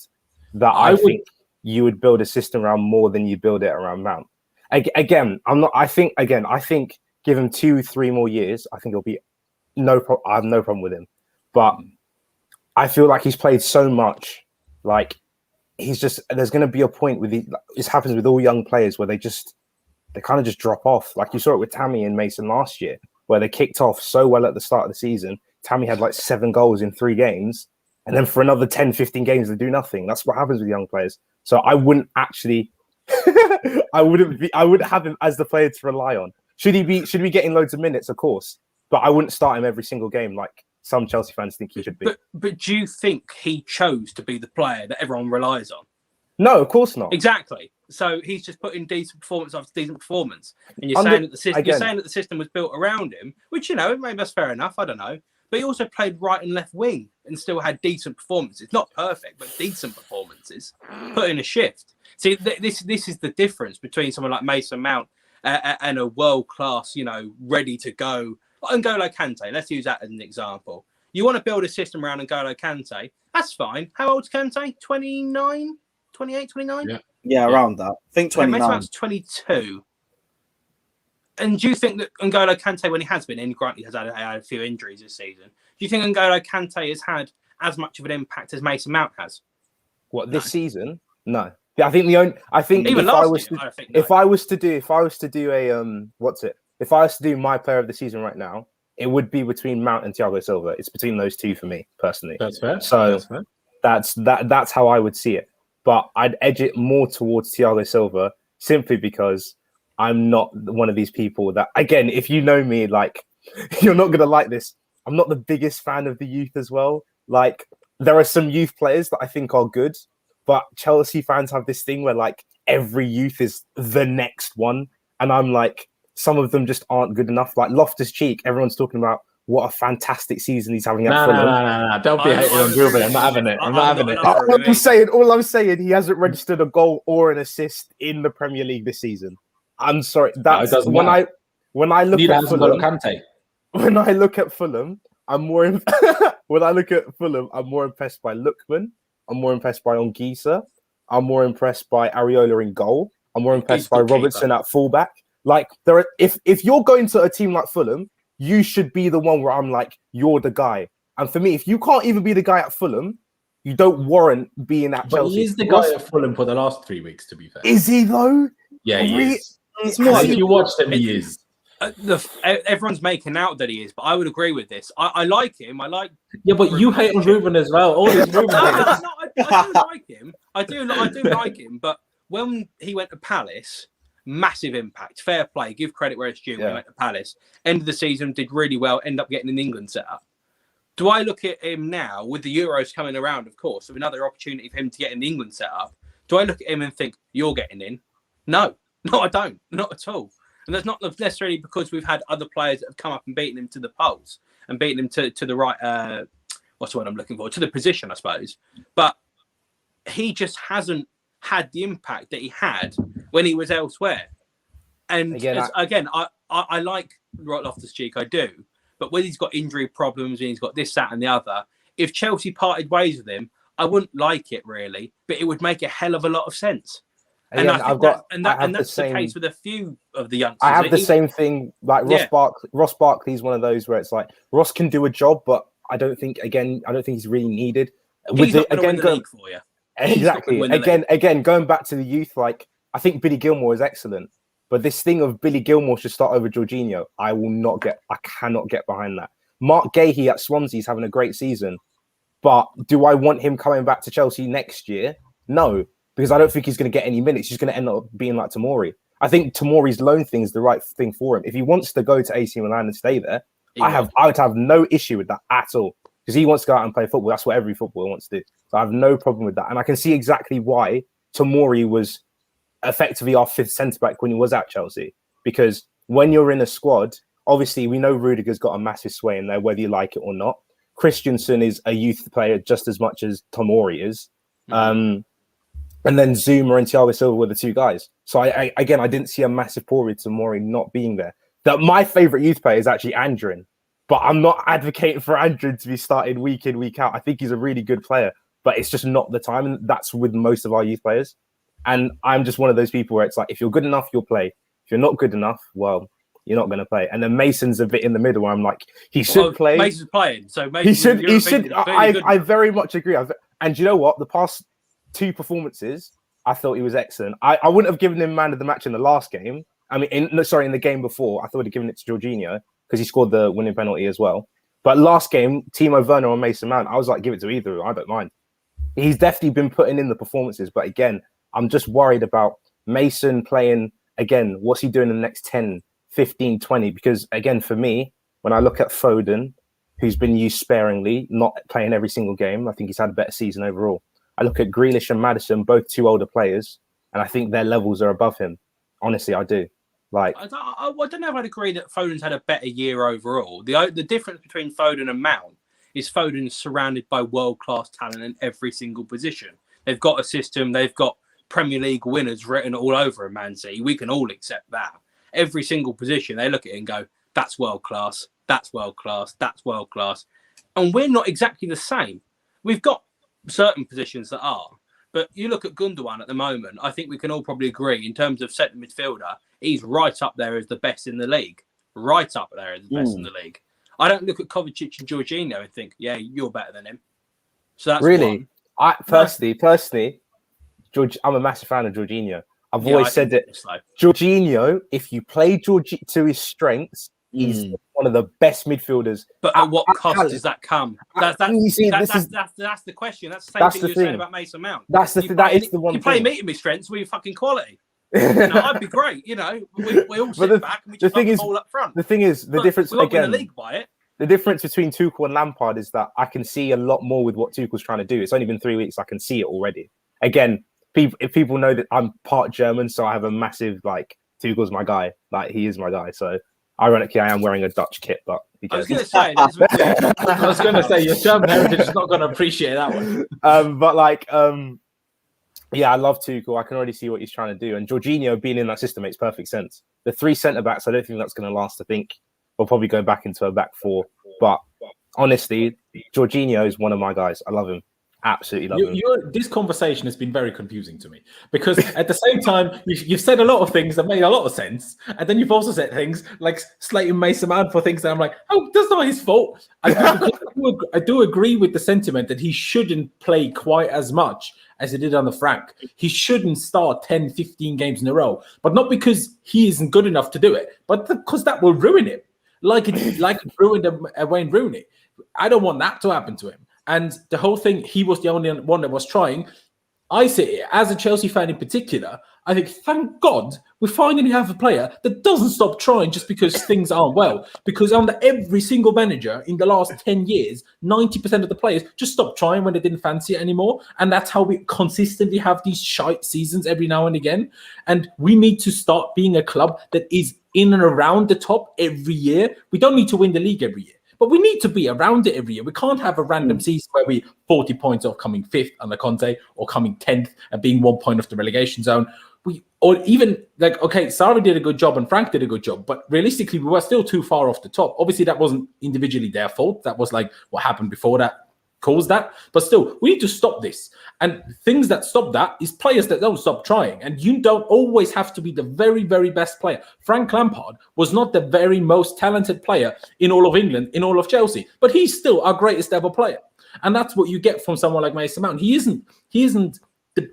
that I think you would build a system around more than you build it around Mount. Again, I think give him 2-3 more years. I think it'll be I have no problem with him. But I feel like he's played so much. Like there's going to be a point with this happens with all young players where they kind of just drop off. Like you saw it with Tammy and Mason last year, where they kicked off so well at the start of the season. Tammy had like 7 goals in 3 games, and then for another 10, 15 games they do nothing. That's what happens with young players. So I wouldn't actually, I wouldn't have him as the player to rely on. Should he be getting loads of minutes? Of course, but I wouldn't start him every single game like some Chelsea fans think he should be. But do you think he chose to be the player that everyone relies on? No, of course not. Exactly. So he's just putting decent performance after decent performance, and you're saying that the system was built around him, which maybe that's fair enough. I don't know, but he also played right and left wing and still had decent performances. Not perfect, but decent performances. Put in a shift. See, this is the difference between someone like Mason Mount and a world class, ready to go N'Golo Kante. Let's use that as an example. You want to build a system around N'Golo Kante? That's fine. How old's Kante? 29, 28, 29? Yeah, around that. I think 29. Mason Mount's 22. And do you think that N'Golo Kante, when he has been in, granted he has had a few injuries this season, do you think N'Golo Kante has had as much of an impact as Mason Mount has? What, this season? No. Yeah, I think even if I was to do my player of the season right now, it would be between Mount and Thiago Silva. It's between those two for me personally. That's fair. So that's how I would see it. But I'd edge it more towards Thiago Silva simply because I'm not one of these people that, again, if you know me, like, you're not gonna like this. I'm not the biggest fan of the youth as well. Like, there are some youth players that I think are good, but Chelsea fans have this thing where like every youth is the next one, and I'm like, some of them just aren't good enough. Like Loftus-Cheek, everyone's talking about what a fantastic season he's having at Fulham. No. Don't be hating on Ruben. I'm not having it. I'm not having it. All I'm saying, he hasn't registered a goal or an assist in the Premier League this season. I'm sorry. That's when I look at Fulham. When I look at Fulham, I'm more impressed by Lookman. I'm more impressed by Ongisa. I'm more impressed by Areola in goal. I'm more impressed by Robertson at fullback. Like, if you're going to a team like Fulham, you should be the one where I'm like, you're the guy. And for me, if you can't even be the guy at Fulham, you don't warrant being at Chelsea. But he is the guy at Fulham for the last 3 weeks, to be fair. Is he though? Yeah, he is. It's more if you watch them, he is. Everyone's making out that he is, but I would agree with this. I like him. Yeah, but you hate on Ruben as well. All these Ruben. I do like him. I do like him. But when he went to Palace, massive impact. Fair play. Give credit where it's due. When he went to Palace, end of the season, did really well. End up getting an England setup. Do I look at him now with the Euros coming around? Of course, with another opportunity for him to get an England setup. Do I look at him and think you're getting in? No, I don't. Not at all. And that's not necessarily because we've had other players that have come up and beaten him to the polls and beaten him to the right. What's the word I'm looking for? To the position, I suppose. But he just hasn't had the impact that he had when he was elsewhere. And I like Loftus-Cheek, I do. But when he's got injury problems and he's got this, that, and the other, if Chelsea parted ways with him, I wouldn't like it really, but it would make a hell of a lot of sense. And that's the case with a few of the youngsters. I have the same thing. Like Ross Barkley's one of those where it's like Ross can do a job, but I don't think he's really needed. He's not going to win the league for you. Exactly. Again, going back to the youth, like I think Billy Gilmour is excellent, but this thing of Billy Gilmour should start over Jorginho, I cannot get behind that. Mark Gahey at Swansea is having a great season, but do I want him coming back to Chelsea next year? No. Because I don't think he's going to get any minutes. He's going to end up being like Tomori. I think Tomori's loan thing is the right thing for him. If he wants to go to AC Milan and stay there, I would have no issue with that at all. Because he wants to go out and play football. That's what every footballer wants to do. So I have no problem with that. And I can see exactly why Tomori was effectively our fifth centre-back when he was at Chelsea. Because when you're in a squad, obviously we know Rudiger's got a massive sway in there, whether you like it or not. Christensen is a youth player just as much as Tomori is. Mm-hmm. And then Zuma and Thiago Silva were the two guys. So I didn't see a massive pour with Tomori not being there. That my favourite youth player is actually Andrin, but I'm not advocating for Andrin to be started week in, week out. I think he's a really good player, but it's just not the time. And that's with most of our youth players. And I'm just one of those people where it's like, if you're good enough, you'll play. If you're not good enough, well, you're not going to play. And then Mason's a bit in the middle where I'm like, he should play. Mason's playing. So he should. I very much agree. And you know what? The past 2 performances, I thought he was excellent. I wouldn't have given him man of the match in the last game. I mean, in the game before, I thought I'd given it to Jorginho because he scored the winning penalty as well. But last game, Timo Werner or Mason Mount, I was like, give it to either. I don't mind. He's definitely been putting in the performances. But again, I'm just worried about Mason playing, again, what's he doing in the next 10, 15, 20? Because again, for me, when I look at Foden, who's been used sparingly, not playing every single game, I think he's had a better season overall. I look at Grealish and Maddison, both two older players, and I think their levels are above him. Honestly, I do. Like, I don't know if I'd agree that Foden's had a better year overall. The difference between Foden and Mount is Foden's surrounded by world-class talent in every single position. They've got a system, they've got Premier League winners written all over in Man City. We can all accept that. Every single position, they look at it and go, that's world-class, that's world-class, that's world-class. And we're not exactly the same. We've got certain positions that are. But you look at Gundogan at the moment, I think we can all probably agree in terms of centre midfielder, he's right up there as the best in the league. Right up there as the best in the league. I don't look at Kovacic and Jorginho and think, yeah, you're better than him. So that's really, personally, George, I'm a massive fan of Jorginho. I've always said that Jorginho, if you play George to his strengths, he's one of the best midfielders. But at what cost does that come? That's the question. That's the same thing you're saying about Mason Mount. That is the one. You play meeting me strengths with your fucking quality. I'd be great. We all sit back and we just hold up front. The thing is, the difference again. The league by it. The difference between Tuchel and Lampard is that I can see a lot more with what Tuchel's trying to do. It's only been 3 weeks. I can see it already. Again, if people know that I'm part German, so I have a massive, like, Tuchel's my guy. Like, he is my guy. So, ironically, I am wearing a Dutch kit, but... I was going to say, your German heritage is not going to appreciate that one. Yeah, I love Tuchel. I can already see what he's trying to do. And Jorginho being in that system makes perfect sense. The 3 centre-backs, I don't think that's going to last. I think we'll probably go back into a back 4. But honestly, Jorginho is one of my guys. I love him. Absolutely love him. This conversation has been very confusing to me because at the same time, you've said a lot of things that made a lot of sense. And then you've also said things like slating Mason Mount for things that I'm like, oh, that's not his fault. I do agree with the sentiment that he shouldn't play quite as much as he did on the Frank. He shouldn't start 10, 15 games in a row, but not because he isn't good enough to do it, but because that will ruin him. Like it ruined Wayne Rooney. I don't want that to happen to him. And the whole thing, he was the only one that was trying. I say, as a Chelsea fan in particular, I think, thank God, we finally have a player that doesn't stop trying just because things aren't well. Because under every single manager in the last 10 years, 90% of the players just stopped trying when they didn't fancy it anymore. And that's how we consistently have these shite seasons every now and again. And we need to start being a club that is in and around the top every year. We don't need to win the league every year, but we need to be around it every year. We can't have a random season where we 40 points off coming 5th under Conte or coming 10th and being 1 point off the relegation zone. Sarri did a good job and Frank did a good job, but realistically, we were still too far off the top. Obviously, that wasn't individually their fault. That was like what happened before that caused that. But still, we need to stop this. And things that stop that is players that don't stop trying. And you don't always have to be the very, very best player. Frank Lampard was not the very most talented player in all of England, in all of Chelsea, but he's still our greatest ever player. And that's what you get from someone like Mason Mount. He isn't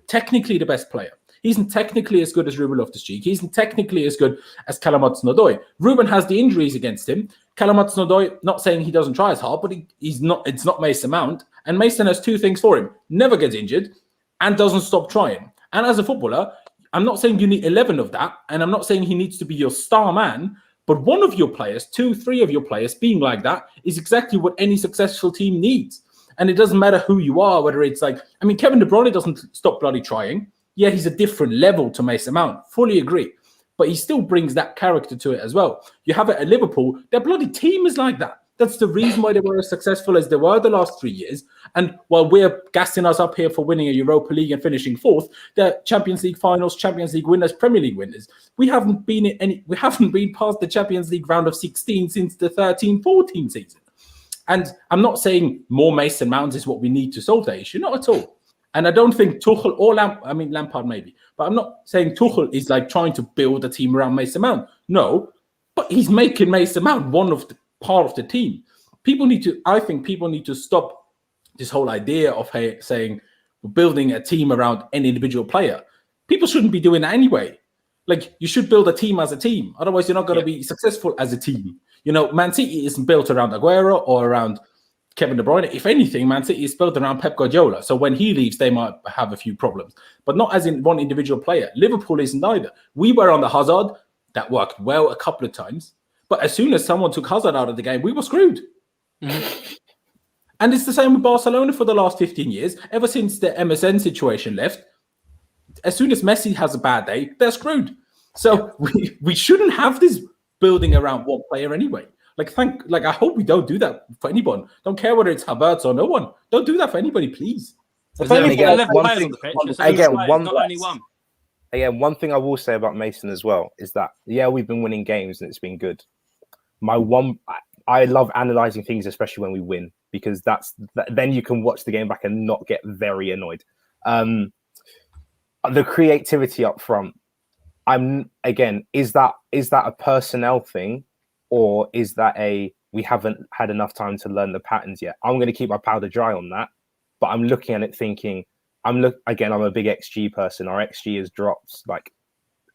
technically the best player. He isn't technically as good as Ruben Loftus-Cheek. He isn't technically as good as Callum Hudson-Odoi. Ruben has the injuries against him. Callum Hudson-Odoi, not saying he doesn't try as hard, but he's not. It's not Mason Mount. And Mason has 2 things for him: never gets injured and doesn't stop trying. And as a footballer, I'm not saying you need 11 of that, and I'm not saying he needs to be your star man. But one of your players, 2, 3 of your players being like that is exactly what any successful team needs. And it doesn't matter who you are, whether it's Kevin De Bruyne doesn't stop bloody trying. Yeah, he's a different level to Mason Mount. Fully agree. But he still brings that character to it as well. You have it at Liverpool. Their bloody team is like that. That's the reason why they were as successful as they were the last 3 years. And while we're gassing us up here for winning a Europa League and finishing 4th, they're Champions League finals, Champions League winners, Premier League winners. We haven't been past the Champions League round of 16 since the 13-14 season. And I'm not saying more Mason Mount is what we need to solve that issue. Not at all. And I don't think Tuchel or Lampard maybe, but I'm not saying Tuchel is trying to build a team around Mason Mount. No, but he's making Mason Mount one of the part of the team. I think people need to stop this whole idea of saying we're building a team around an individual player. People shouldn't be doing that anyway. Like, you should build a team as a team. Otherwise, you're not going to be successful as a team. You know, Man City isn't built around Aguero or around Kevin De Bruyne. If anything, Man City is built around Pep Guardiola. So when he leaves, they might have a few problems. But not as in one individual player. Liverpool isn't either. We were on the Hazard. That worked well a couple of times. But as soon as someone took Hazard out of the game, we were screwed. Mm-hmm. And it's the same with Barcelona for the last 15 years. Ever since the MSN situation left, as soon as Messi has a bad day, they're screwed. So we shouldn't have this building around one player anyway. I hope we don't do that for anyone. Don't care whether it's Havertz or no one. Don't do that for anybody, please. Again, one thing I will say about Mason as well is that, we've been winning games and it's been good. I love analysing things, especially when we win, because then you can watch the game back and not get very annoyed. The creativity up front, is that a personnel thing, or is that we haven't had enough time to learn the patterns yet? I'm going to keep my powder dry on that, but I'm looking at it thinking, I'm a big XG person. Our XG has dropped. Like,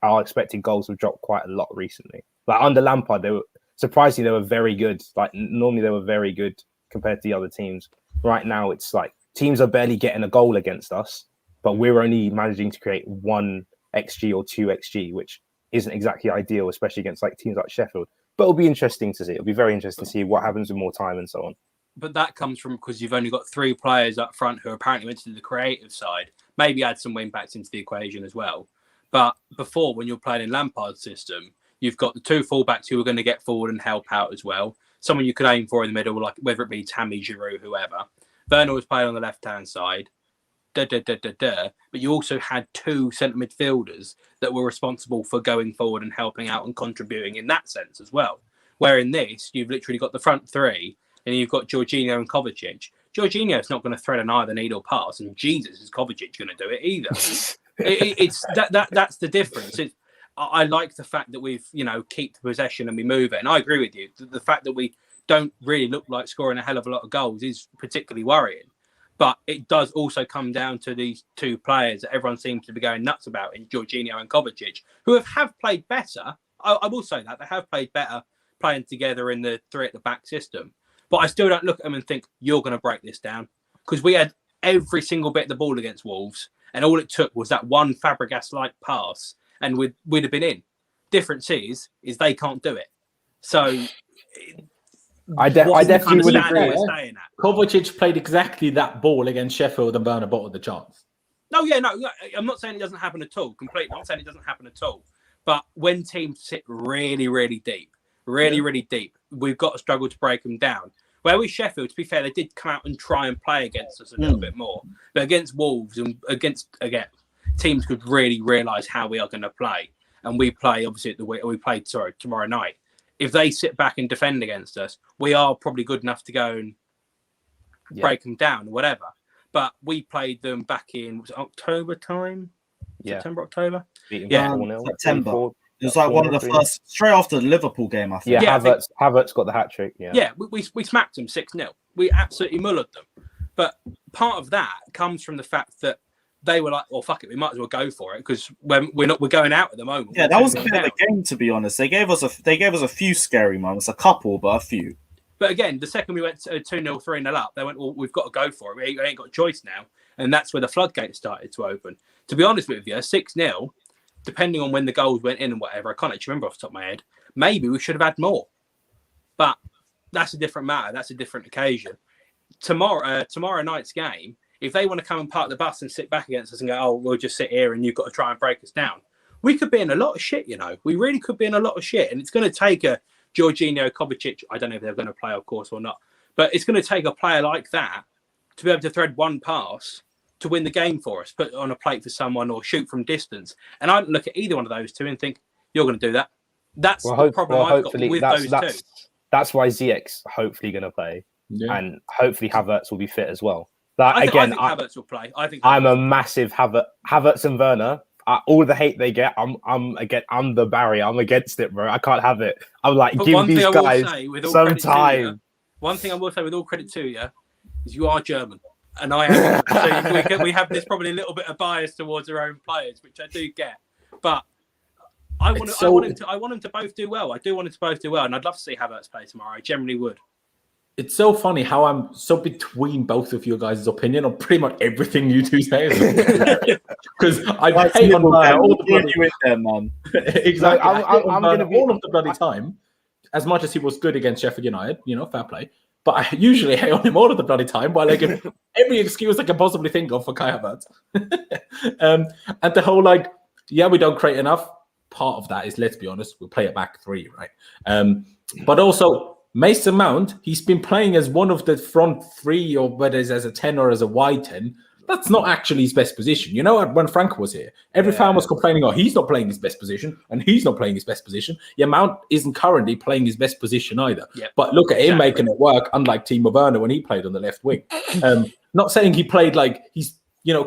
our expected goals have dropped quite a lot recently. Like, under Lampard, they were very good. Like, normally they were very good compared to the other teams. Right now, it's like teams are barely getting a goal against us, but we're only managing to create 1 XG or 2 XG, which isn't exactly ideal, especially against like teams like Sheffield. But it'll be interesting to see. It'll be very interesting to see what happens with more time and so on. But that comes from because you've only got 3 players up front who apparently went to the creative side. Maybe add some wing backs into the equation as well. But before, when you're playing in Lampard's system, you've got the 2 fullbacks who are going to get forward and help out as well. Someone you could aim for in the middle, like whether it be Tammy, Giroud, whoever. Werner was playing on the left-hand side. But you also had 2 centre midfielders that were responsible for going forward and helping out and contributing in that sense as well. Where in this, you've literally got the front 3 and you've got Jorginho and Kovacic. Jorginho's not going to thread an either needle pass, and Jesus, is Kovacic going to do it either? That's the difference. I like the fact that we've, keep the possession and we move it. And I agree with you. The fact that we don't really look like scoring a hell of a lot of goals is particularly worrying. But it does also come down to these 2 players that everyone seems to be going nuts about in Jorginho and Kovacic, who have played better. I will say that. They have played better playing together in the 3 at the back system. But I still don't look at them and think, you're going to break this down. Because we had every single bit of the ball against Wolves, and all it took was that one Fabregas-like pass, and we'd have been in. Difference is they can't do it. So I definitely would agree. Kovacic played exactly that ball against Sheffield, and Werner bottled the chance. No, I'm not saying it doesn't happen at all. Completely, I'm not saying it doesn't happen at all. But when teams sit really, really deep, really deep, we've got to struggle to break them down. Where with Sheffield, to be fair, they did come out and try and play against us a little bit more. But against Wolves and teams could really realise how we are going to play. And we play, obviously, tomorrow night. If they sit back and defend against us, we are probably good enough to go and break them down or whatever. But we played them back in, was it October time? September, October? September. It was like one of the first, straight after the Liverpool game, I think. Havertz got the hat-trick. We smacked them 6-0. We absolutely mullered them. But part of that comes from the fact that they were like, well, fuck it, we might as well go for it because we're going out at the moment. Yeah, that was a bit of a game, to be honest. They gave us a few scary moments, a couple, but a few. But again, the second we went 2-0, 3-0 up, they went, well, we've got to go for it. We ain't got a choice now. And that's where the floodgates started to open. To be honest with you, 6-0, depending on when the goals went in and whatever, I can't actually remember off the top of my head, maybe we should have had more. But that's a different matter. That's a different occasion. Tomorrow night's game, if they want to come and park the bus and sit back against us and go, oh, we'll just sit here and you've got to try and break us down, we could be in a lot of shit, We really could be in a lot of shit. And it's going to take a Jorginho, Kovacic, I don't know if they're going to play, of course, or not, but it's going to take a player like that to be able to thread one pass to win the game for us, put it on a plate for someone or shoot from distance. And I don't look at either one of those 2 and think, you're going to do that. That's the problem I've got with those 2. That's why Ziyech's hopefully going to play. Yeah. And hopefully Havertz will be fit as well. I think Havertz will play. I'm a massive Havertz and Werner. All the hate they get, I'm the Barry. I'm against it, bro. I can't have it. I'm like, give these guys some time. One thing I will say with all credit to you is you are German. And I am. So we have this probably a little bit of bias towards our own players, which I do get. But I want them to both do well. I do want them to both do well, and I'd love to see Havertz play tomorrow. I generally would. It's so funny how I'm so between both of you guys' opinion on pretty much everything you two say. Because I hate on Werner all the bloody man. Exactly. I'm going to be all of the bloody time. As much as he was good against Sheffield United, fair play. But I usually hate on him all of the bloody time while I give every excuse I can possibly think of for Kai Havertz. And the whole we don't create enough. Part of that is, let's be honest, we'll play it back three, right? But also Mason Mount, he's been playing as one of the front three, or whether it's as a 10 or as a wide 10. That's not actually his best position. When Frank was here, every fan was complaining, he's not playing his best position, and he's not playing his best position. Yeah, Mount isn't currently playing his best position either. Yep. But look at him making it work, unlike Timo Werner when he played on the left wing. Not saying he played he's,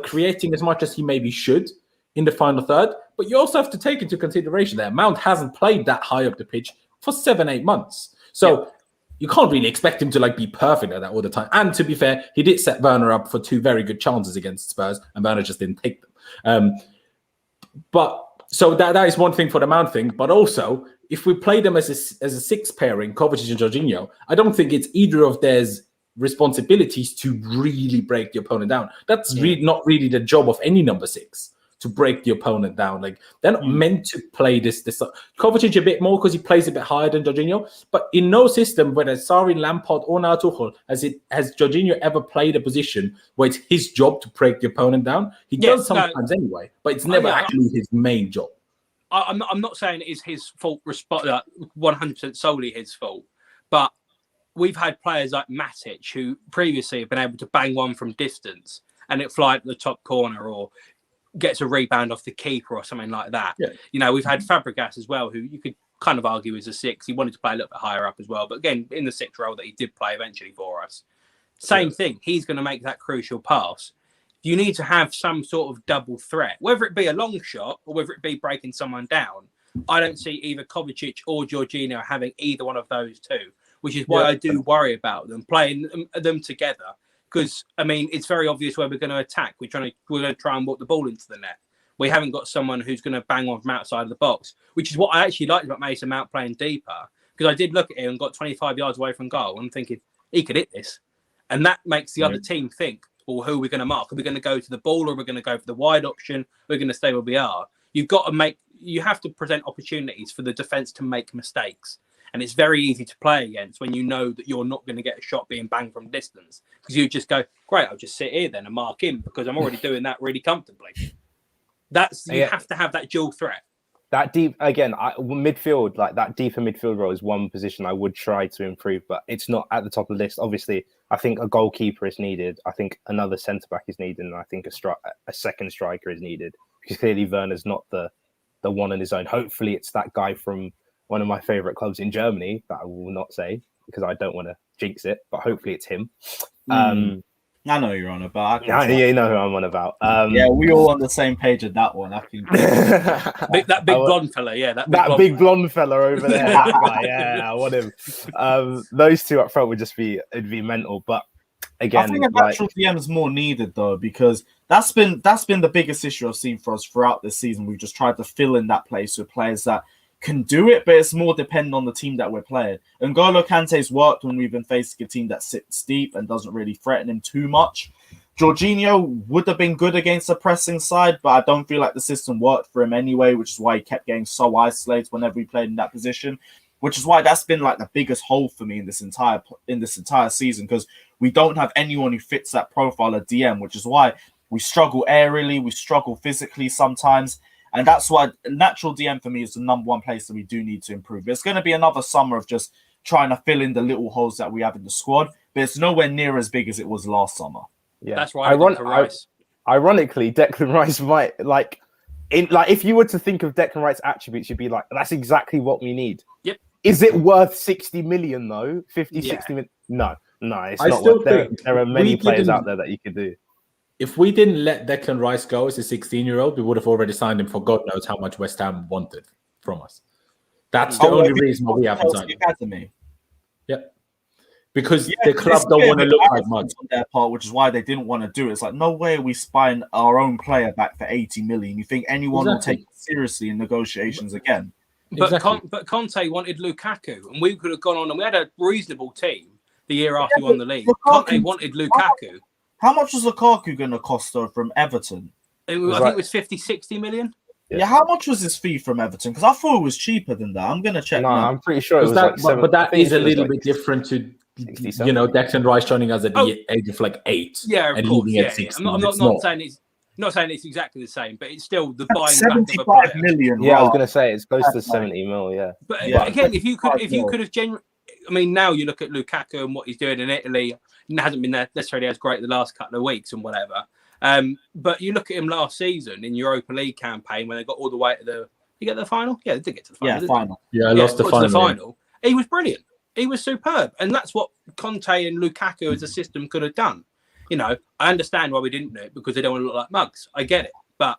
creating as much as he maybe should in the final third, but you also have to take into consideration that Mount hasn't played that high up the pitch for 7-8 months. So you can't really expect him to be perfect at that all the time. And to be fair, he did set Werner up for 2 very good chances against Spurs, and Werner just didn't take them. But so that is one thing for the Mount thing. But also, if we play them as a 6 pairing, Kovacic and Jorginho, I don't think it's either of theirs responsibilities to really break the opponent down. That's not really the job of any number 6. To break the opponent down. They're not meant to play this. Kovacic a bit more because he plays a bit higher than Jorginho. But in no system, whether Sarri, Lampard, or now Tuchel, has Jorginho ever played a position where it's his job to break the opponent down? He does sometimes anyway, but it's never actually his main job. I'm not saying it is his fault, 100% solely his fault. But we've had players like Matic who previously have been able to bang one from distance and it fly to the top corner or gets a rebound off the keeper or something like that. Yeah. We've had Fabregas as well, who you could kind of argue is a 6. He wanted to play a little bit higher up as well. But again, in the 6 role that he did play eventually for us. Same thing. He's going to make that crucial pass. You need to have some sort of double threat, whether it be a long shot or whether it be breaking someone down. I don't see either Kovacic or Jorginho having either one of those two, which is why I do worry about them playing them together. Because, it's very obvious where we're going to attack. We're going to try and walk the ball into the net. We haven't got someone who's going to bang one from outside of the box, which is what I actually liked about Mason Mount playing deeper. Because I did look at him and got 25 yards away from goal. And I'm thinking, he could hit this. And that makes the other team think, well, who are we going to mark? Are we going to go to the ball or are we going to go for the wide option? We're going to stay where we are. You have to present opportunities for the defence to make mistakes. And it's very easy to play against when you know that you're not going to get a shot being banged from distance. Because you just go, great, I'll just sit here then and mark him because I'm already doing that really comfortably. You have to have that dual threat. That deep, again, midfield, that deeper midfield role is one position I would try to improve, but it's not at the top of the list. Obviously, I think a goalkeeper is needed. I think another centre-back is needed. And I think a second striker is needed. Because clearly Werner's not the one on his own. Hopefully it's that guy from one of my favorite clubs in Germany that I will not say because I don't want to jinx it, but hopefully it's him. I know you're on about. You know who I'm on about. We all on the same page at that one. I think that big blonde fella. Yeah, that big blonde fella over there. That guy, I want him. Those two up front it'd be mental. But again, I think a natural DM is more needed though because that's been the biggest issue I've seen for us throughout this season. We've just tried to fill in that place with players that can do it, but it's more dependent on the team that we're playing. N'Golo Kante's worked when we've been facing a team that sits deep and doesn't really threaten him too much. Jorginho would have been good against the pressing side, but I don't feel like the system worked for him anyway, which is why he kept getting so isolated whenever we played in that position, which is why that's been the biggest hole for me in this entire season because we don't have anyone who fits that profile of DM, which is why we struggle aerially, we struggle physically sometimes. And that's why natural DM for me is the number 1 place that we do need to improve. It's going to be another summer of just trying to fill in the little holes that we have in the squad, but it's nowhere near as big as it was last summer. Yeah, that's right. Ironically, Declan Rice might if you were to think of Declan Rice's attributes, you'd be like, that's exactly what we need. Yep. Is it worth 60 million though? 50, 60 million? No, it's not worth. There are many players out there that you could do. If we didn't let Declan Rice go as a 16-year-old, we would have already signed him for God knows how much West Ham wanted from us. That's the only reason why we haven't signed him. Academy. Yep. because Yeah, the club don't want to look like arrogant mugs. on their part, which is why they didn't want to do it. It's like, no way are we spying our own player back for 80 million. You think anyone will take it seriously in negotiations again? But Exactly. but Conte wanted Lukaku, and we could have gone on, and we had a reasonable team the year after we won the league. Conte wanted Lukaku. How much was Lukaku going to cost though from Everton? I think it was 50, 60 million. Yeah, how much was his fee from Everton? Because I thought it was cheaper than that. I'm going to check. No, now. I'm pretty sure it was that, like but that is a little like bit different to 67. you know, Declan Rice joining us at the age of like 8. Yeah, of and course. leaving Yeah, at 16. I'm not saying it's not saying it's exactly the same, but it's still the buying back of a 75 player. million. Yeah, I was right. going to say it's close to 70 mil. Yeah, But Yeah. again, if you could have genuinely, I mean, now you look at Lukaku and what he's doing in Italy, and hasn't been there necessarily as great the last couple of weeks and whatever. But you look at him last season in Europa League campaign when they got all the way to the. You get the final? Yeah, they did get to the final. Yeah, final. Yeah, I lost the got to final. He was brilliant. He was superb, and that's what Conte and Lukaku as a system could have done. You know, I understand why we didn't do it because they don't want to look like mugs. I get it, but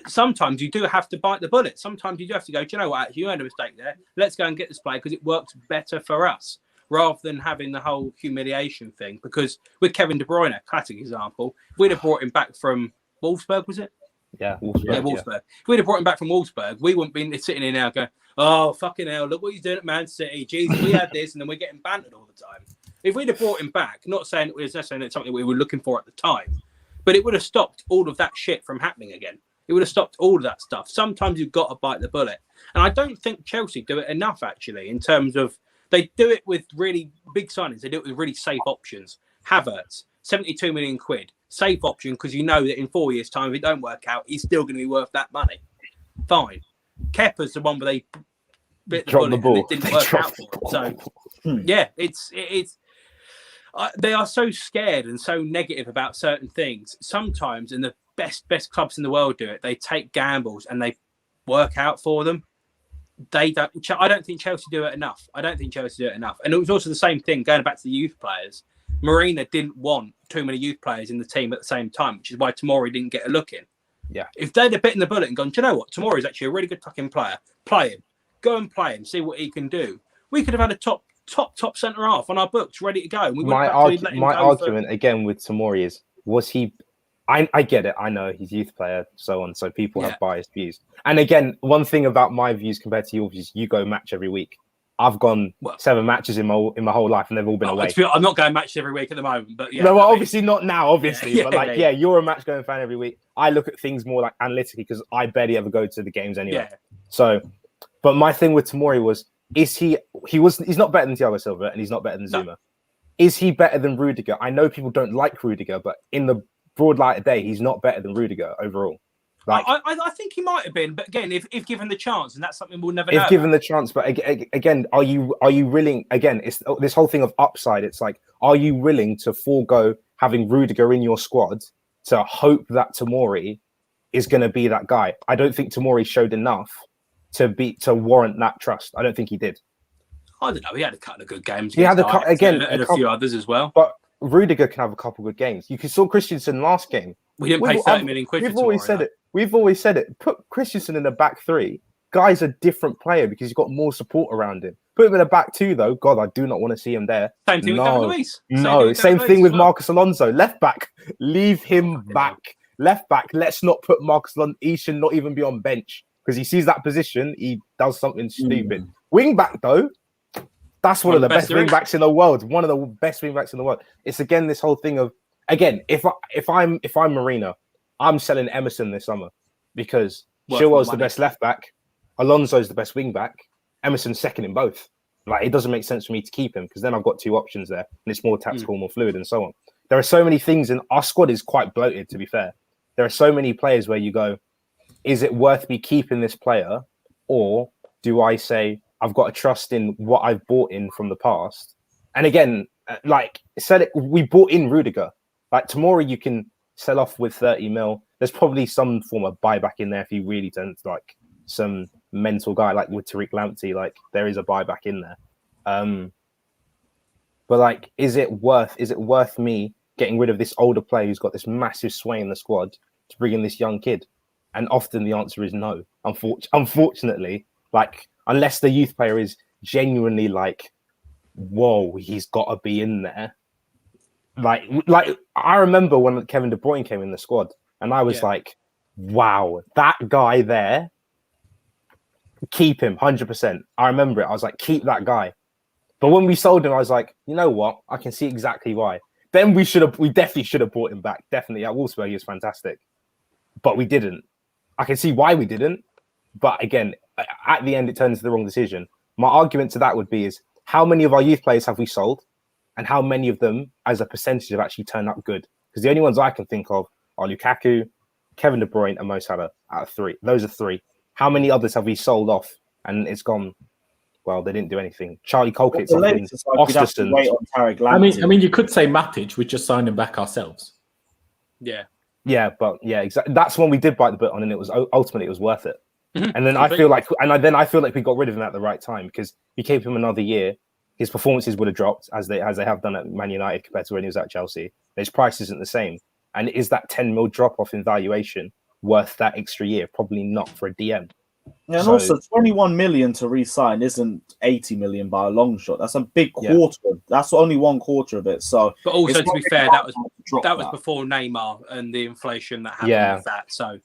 sometimes you do have to bite the bullet. Sometimes you do have to go, do you know what? Actually, you made a mistake there. Let's go and get this play because it works better for us rather than having the whole humiliation thing. Because with Kevin De Bruyne, classic example, we'd have brought him back from Wolfsburg, was it? yeah, Wolfsburg. Yeah, Wolfsburg. If we'd have brought him back from Wolfsburg, we wouldn't be sitting here now going, oh, fucking hell, look what he's doing at Man City. Jesus, we had this, and then we're getting bantered all the time. If we'd have brought him back, not saying it was necessarily something we were looking for at the time, but it would have stopped all of that shit from happening again. It would have stopped all of that stuff. Sometimes you've got to bite the bullet. And I don't think Chelsea do it enough, actually, in terms of they do it with really big signings. They do it with really safe options. Havertz, 72 million quid. Safe option because you know that in 4 years' time, if it don't work out, he's still going to be worth that money. Fine. Kepa's the one where they bit the bullet and it didn't work out for them. So, yeah, it's they are so scared and so negative about certain things. Sometimes, and the best clubs in the world do it, they take gambles and they work out for them. They don't. I don't think Chelsea do it enough. And it was also the same thing going back to the youth players. Marina didn't want too many youth players in the team at the same time, which is why Tomori didn't get a look in. Yeah. If they'd have bitten the bullet and gone, do you know what? Tomori is actually a really good fucking player. Play him. Go and play him. See what he can do. We could have had a top centre half on our books ready to go. And we my argument again with Tomori is, was he? I get it. I know he's a youth player, so on. So people have biased views. And again, one thing about my views compared to your views, you go match every week. I've gone 7 matches in my whole life, and they've all been away. I'm not going matches every week at the moment, but yeah. No, well, obviously not now, obviously. Yeah, but like, you're a match going fan every week. I look at things more like analytically because I barely ever go to the games anyway. Yeah. So, but my thing with Tomori was, he's not better than Thiago Silva and he's not better than Zuma. No. Is he better than Rudiger? I know people don't like Rudiger, but in the broad light of day, he's not better than Rudiger overall. Like, I think he might have been, but again, if given the chance, and that's something we'll never know. If given the chance, but again, are you willing? Again, it's this whole thing of upside. It's like, are you willing to forego having Rudiger in your squad to hope that Tomori is going to be that guy? I don't think Tomori showed enough to warrant that trust. I don't think he did. I don't know. He had a couple of good games. He had and a few others as well. But Rudiger can have a couple of good games. You saw Christensen last game. We didn't pay 30 million quid. We've always said it. We've always said it. Put Christensen in the back 3. Guy's a different player because he's got more support around him. Put him in the back 2, though. God, I do not want to see him there. Same thing with David Luiz. Same thing with Marcus Alonso. Left back, leave him back. Left back, let's not put Marcus Alonso. He should not even be on bench because he sees that position. He does something stupid. Wing back, though. That's one of the best wing backs in the world. One of the best wing backs in the world. It's again this whole thing of, again, if I'm Marina, I'm selling Emerson this summer because Chilwell's the best left back, Alonso's the best wing back, Emerson's second in both. Like, it doesn't make sense for me to keep him because then I've got 2 options there and it's more tactical, more fluid, and so on. There are so many things, and our squad is quite bloated, to be fair. There are so many players where you go, is it worth me keeping this player, or do I say I've got to trust in what I've bought in from the past? And again, like said, we bought in Rudiger. Like, Tomori, you can sell off with 30 mil. There's probably some form of buyback in there if you really don't like some mental guy like with Tariq Lamptey. Like, there is a buyback in there. But like, is it worth me getting rid of this older player who's got this massive sway in the squad to bring in this young kid? And often the answer is no. Unfortunately, like, unless the youth player is genuinely like whoa, he's got to be in there. Like I remember when Kevin De Bruyne came in the squad, and I was like, wow, that guy there, keep him 100%. I remember it. I was like, keep that guy. But when we sold him, I was like, you know what? I can see exactly why. Then we definitely should have brought him back. Definitely at Wolfsburg, he was fantastic, but we didn't. I can see why we didn't, but again, at the end, it turns to the wrong decision. My argument to that would be is how many of our youth players have we sold, and how many of them, as a percentage, have actually turned up good? Because the only ones I can think of are Lukaku, Kevin De Bruyne, and Mo Salah out of 3. Those are 3. How many others have we sold off and it's gone? Well, they didn't do anything. Charlie Colquitt's off in Ostersund. I mean, you could say Matic. We just signed him back ourselves. Yeah. Yeah, but yeah, exactly. That's when we did bite the bullet on, and it was ultimately it was worth it. And then I feel like we got rid of him at the right time, because if you keep him another year, his performances would have dropped as they have done at Man United compared to when he was at Chelsea. His price isn't the same, and is that 10 mil drop off in valuation worth that extra year? Probably not for a DM. Yeah, and also 21 million to re-sign isn't 80 million by a long shot. That's a big quarter. Yeah. That's only 1/4 of it. So, but also to be fair, that was before Neymar and the inflation that happened with that. So,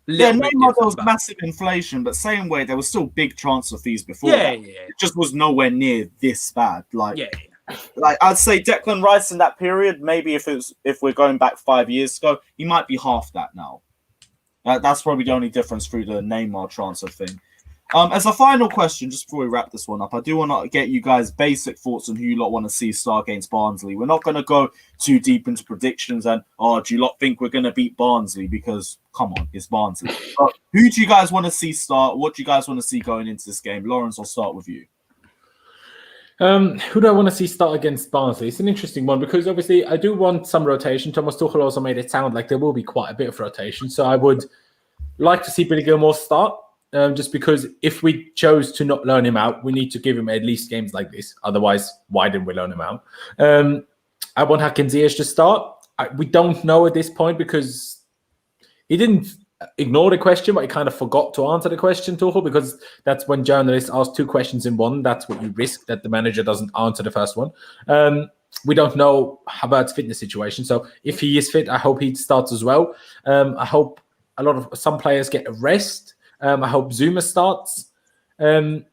Neymar, there was massive inflation, but same way there was still big transfer fees before. That. It just was nowhere near this bad. Like I'd say Declan Rice in that period, maybe if we're going back 5 years ago, he might be half that now. That's probably the only difference through the Neymar transfer thing. As a final question, just before we wrap this one up, I do want to get you guys basic thoughts on who you lot want to see start against Barnsley. We're not going to go too deep into predictions and, do you lot think we're going to beat Barnsley? Because, come on, it's Barnsley. But who do you guys want to see start? What do you guys want to see going into this game? Laurenz, I'll start with you. Who do I want to see start against Barnsley? It's an interesting one, because obviously I do want some rotation. Thomas Tuchel also made it sound like there will be quite a bit of rotation. So I would like to see Billy Gilmore start, just because if we chose to not loan him out, we need to give him at least games like this. Otherwise, why didn't we loan him out? I want Hakim Ziyech to start. We don't know at this point, because he didn't ignore the question, but he kind of forgot to answer the question, Tuchel, because that's when journalists ask 2 questions in one. That's what you risk, that the manager doesn't answer the first one. We don't know Havertz's fitness situation. So if he is fit, I hope he starts as well. I hope some players get a rest. I hope Zuma starts. I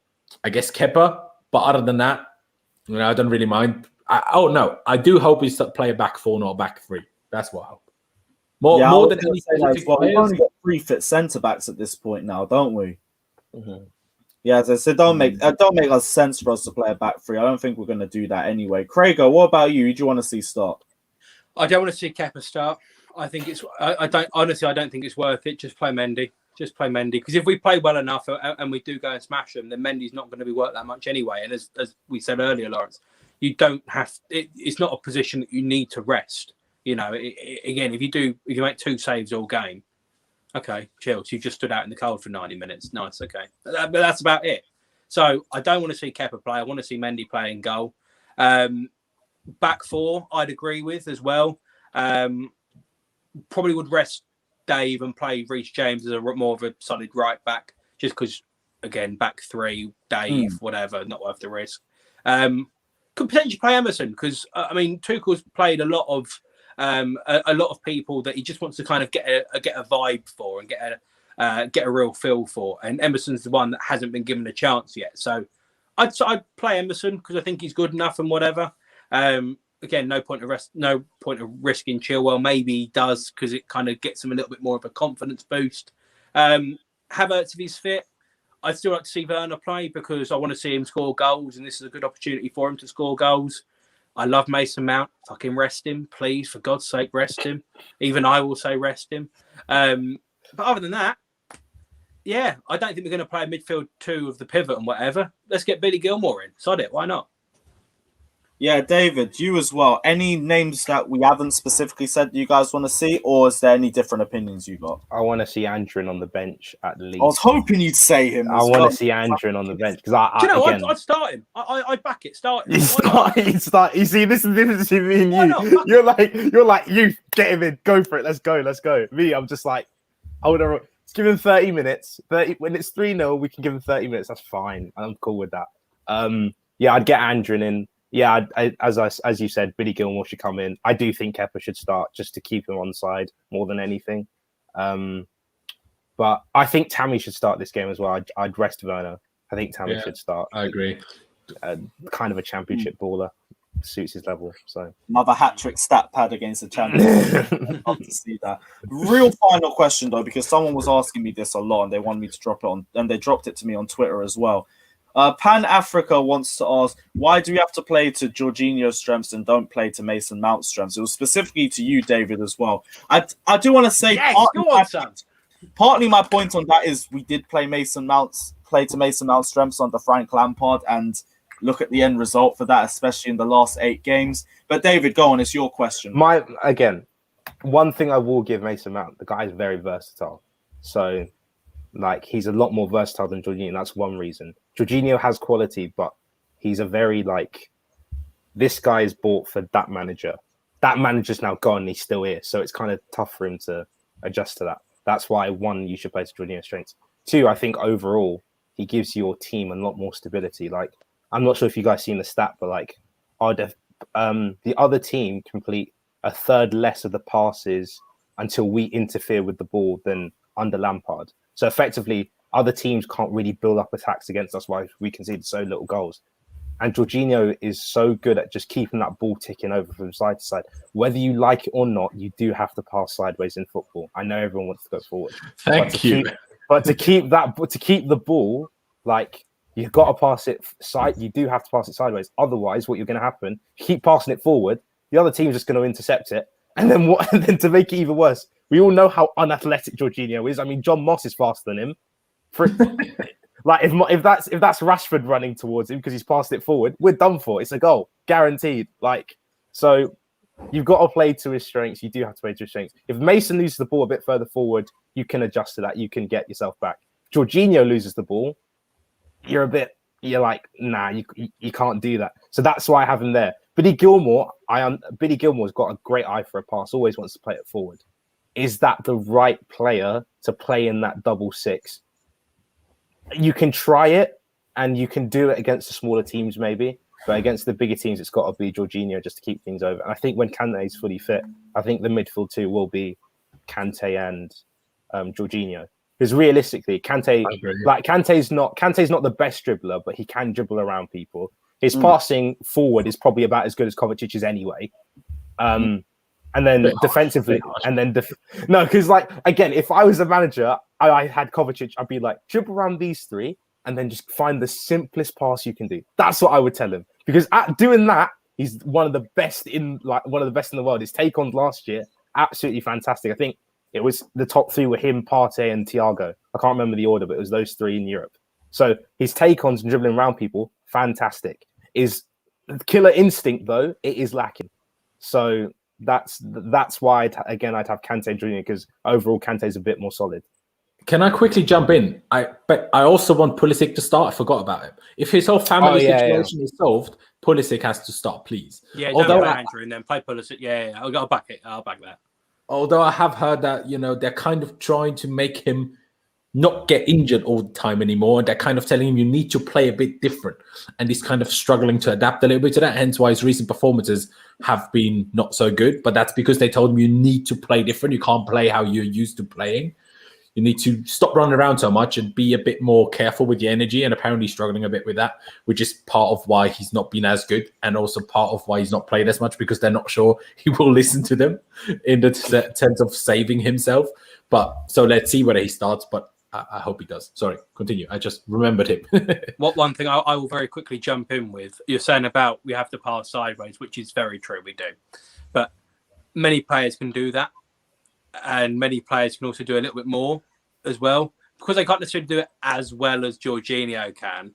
guess Kepa. But other than that, I don't really mind. I do hope we play a back 4, not a back 3. That's what I hope. More than anything. We've only got 3 fit centre backs at this point now, don't we? Mm-hmm. Yeah, as I said, don't make us sense for us to play a back 3. I don't think we're going to do that anyway. Craigo, what about you? Who do you want to see start? I don't want to see Kepa start. I think it's. I don't think it's worth it. Just play Mendy. Just play Mendy, because if we play well enough and we do go and smash them, then Mendy's not going to be worth that much anyway. And as we said earlier, Laurenz, you don't have. It's not a position that you need to rest. Again, if you make 2 saves all game, okay, chill. So you just stood out in the cold for 90 minutes. Nice, okay. But that's about it. So I don't want to see Kepa play. I want to see Mendy play in goal. Back 4, I'd agree with as well. Probably would rest Dave and play Reece James as more of a solid right back, just because, again, back 3, Dave, whatever, not worth the risk. Could potentially play Emerson, because, Tuchel's played a lot of people that he just wants to kind of get a vibe for and get a real feel for, and Emerson's the one that hasn't been given a chance yet. So I'd play Emerson, because I think he's good enough and whatever. Again, no point of risking Chilwell. Maybe he does, because it kind of gets him a little bit more of a confidence boost. Havertz, if he's fit, I'd still like to see Werner play, because I want to see him score goals, and this is a good opportunity for him to score goals. I love Mason Mount. Fucking rest him, please. For God's sake, rest him. Even I will say rest him. But other than that, yeah, I don't think we're going to play a midfield 2 of the pivot and whatever. Let's get Billy Gilmore in. Sod it. Why not? Yeah, David, you as well. Any names that we haven't specifically said you guys want to see, or is there any different opinions you got? I want to see Andrin on the bench at least. I was hoping you'd say him. I want to see Andrin on the bench, because I'd start him. I'd back it. Start him. Start. You see, this is the difference between me and you. You're like, you get him in. Go for it. Let's go. Me, I'm just like, I would have. Let's give him 30 minutes. When it's 3-0, we can give him 30 minutes. That's fine. I'm cool with that. Yeah, I'd get Andrin in. yeah, as you said, Billy Gilmore should come in. I do think Kepa should start just to keep him on side more than anything. But I think Tammy should start this game as well. I'd rest Werner. I think Tammy should start. I agree. Kind of a championship baller, suits his level. So another hat-trick stat pad against the champions. I'd love to see that. Real final question though, because someone was asking me this a lot, and they wanted me to drop it on, and they dropped it to me on Twitter as well. Pan Africa wants to ask, why do we have to play to Jorginho's strengths and don't play to Mason Mount's strengths? It was specifically to you, David, as well. I do want to say, partly my point on that is we did play to Mason Mount's strengths under Frank Lampard, and look at the end result for that, especially in the last 8 games. But David, go on, it's your question. One thing I will give Mason Mount, the guy is very versatile. So, like, he's a lot more versatile than Jorginho. That's one reason. Jorginho has quality, but he's a very, like, this guy is bought for that manager. That manager's now gone, and he's still here. So it's kind of tough for him to adjust to that. That's why, 1, you should play to Jorginho's strengths. 2, I think overall, he gives your team a lot more stability. Like, I'm not sure if you guys seen the stat, but like, the other team complete a third less of the passes until we interfere with the ball than under Lampard. So effectively, other teams can't really build up attacks against us while we concede so little goals. And Jorginho is so good at just keeping that ball ticking over from side to side. Whether you like it or not, you do have to pass sideways in football. I know everyone wants to go forward. Thank you. But to keep the ball, like, you've got to pass it side. You do have to pass it sideways. Otherwise, what you're going to happen, keep passing it forward, the other team's just going to intercept it. And then what? And then to make it even worse, we all know how unathletic Jorginho is. I mean, John Moss is faster than him. Like, if that's Rashford running towards him because he's passed it forward, we're done for. It's a goal, guaranteed. Like, so you've got to play to his strengths. You do have to play to his strengths. If Mason loses the ball a bit further forward, you can adjust to that. You can get yourself back. Jorginho loses the ball, you're like, nah, you can't do that. So that's why I have him there. Billy Gilmore's got a great eye for a pass, always wants to play it forward. Is that the right player to play in that double 6? You can try it, and you can do it against the smaller teams maybe, but against the bigger teams, it's got to be Jorginho just to keep things over. And I think when Kante is fully fit, I think the midfield 2 will be Kante and Jorginho. Because realistically, Kante's not the best dribbler, but he can dribble around people. His passing forward is probably about as good as Kovacic's anyway. And then defensively, because like, again, if I was a manager, I had Kovacic, I'd be like, dribble around these 3 and then just find the simplest pass you can do. That's what I would tell him, because at doing that, he's one of the best in the world. His take-ons last year, absolutely fantastic. I think it was the top 3 were him, Partey, and Thiago. I can't remember the order, but it was those 3 in Europe. So his take-ons and dribbling around people, fantastic. Is killer instinct though? It is lacking. So that's why I'd have Kante and Jorginho, because overall Kante's a bit more solid. Can I quickly jump in? But I also want Pulisic to start. I forgot about him. If his whole family situation is solved, Pulisic has to start, please. Yeah, although Andrew and then play Pulisic. Yeah, I'll back it. I'll back that. Although I have heard that, they're kind of trying to make him not get injured all the time anymore. And they're kind of telling him you need to play a bit different. And he's kind of struggling to adapt a little bit to that. Hence why his recent performances have been not so good. But that's because they told him you need to play different. You can't play how you're used to playing. You need to stop running around so much and be a bit more careful with your energy, and apparently struggling a bit with that, which is part of why he's not been as good, and also part of why he's not played as much, because they're not sure he will listen to them in the sense of saving himself. But so let's see whether he starts, but I hope he does. Sorry, continue. I just remembered him. One thing I will very quickly jump in with, you're saying about we have to pass sideways, which is very true, we do. But many players can do that. And many players can also do a little bit more as well. Because they can't necessarily do it as well as Jorginho can,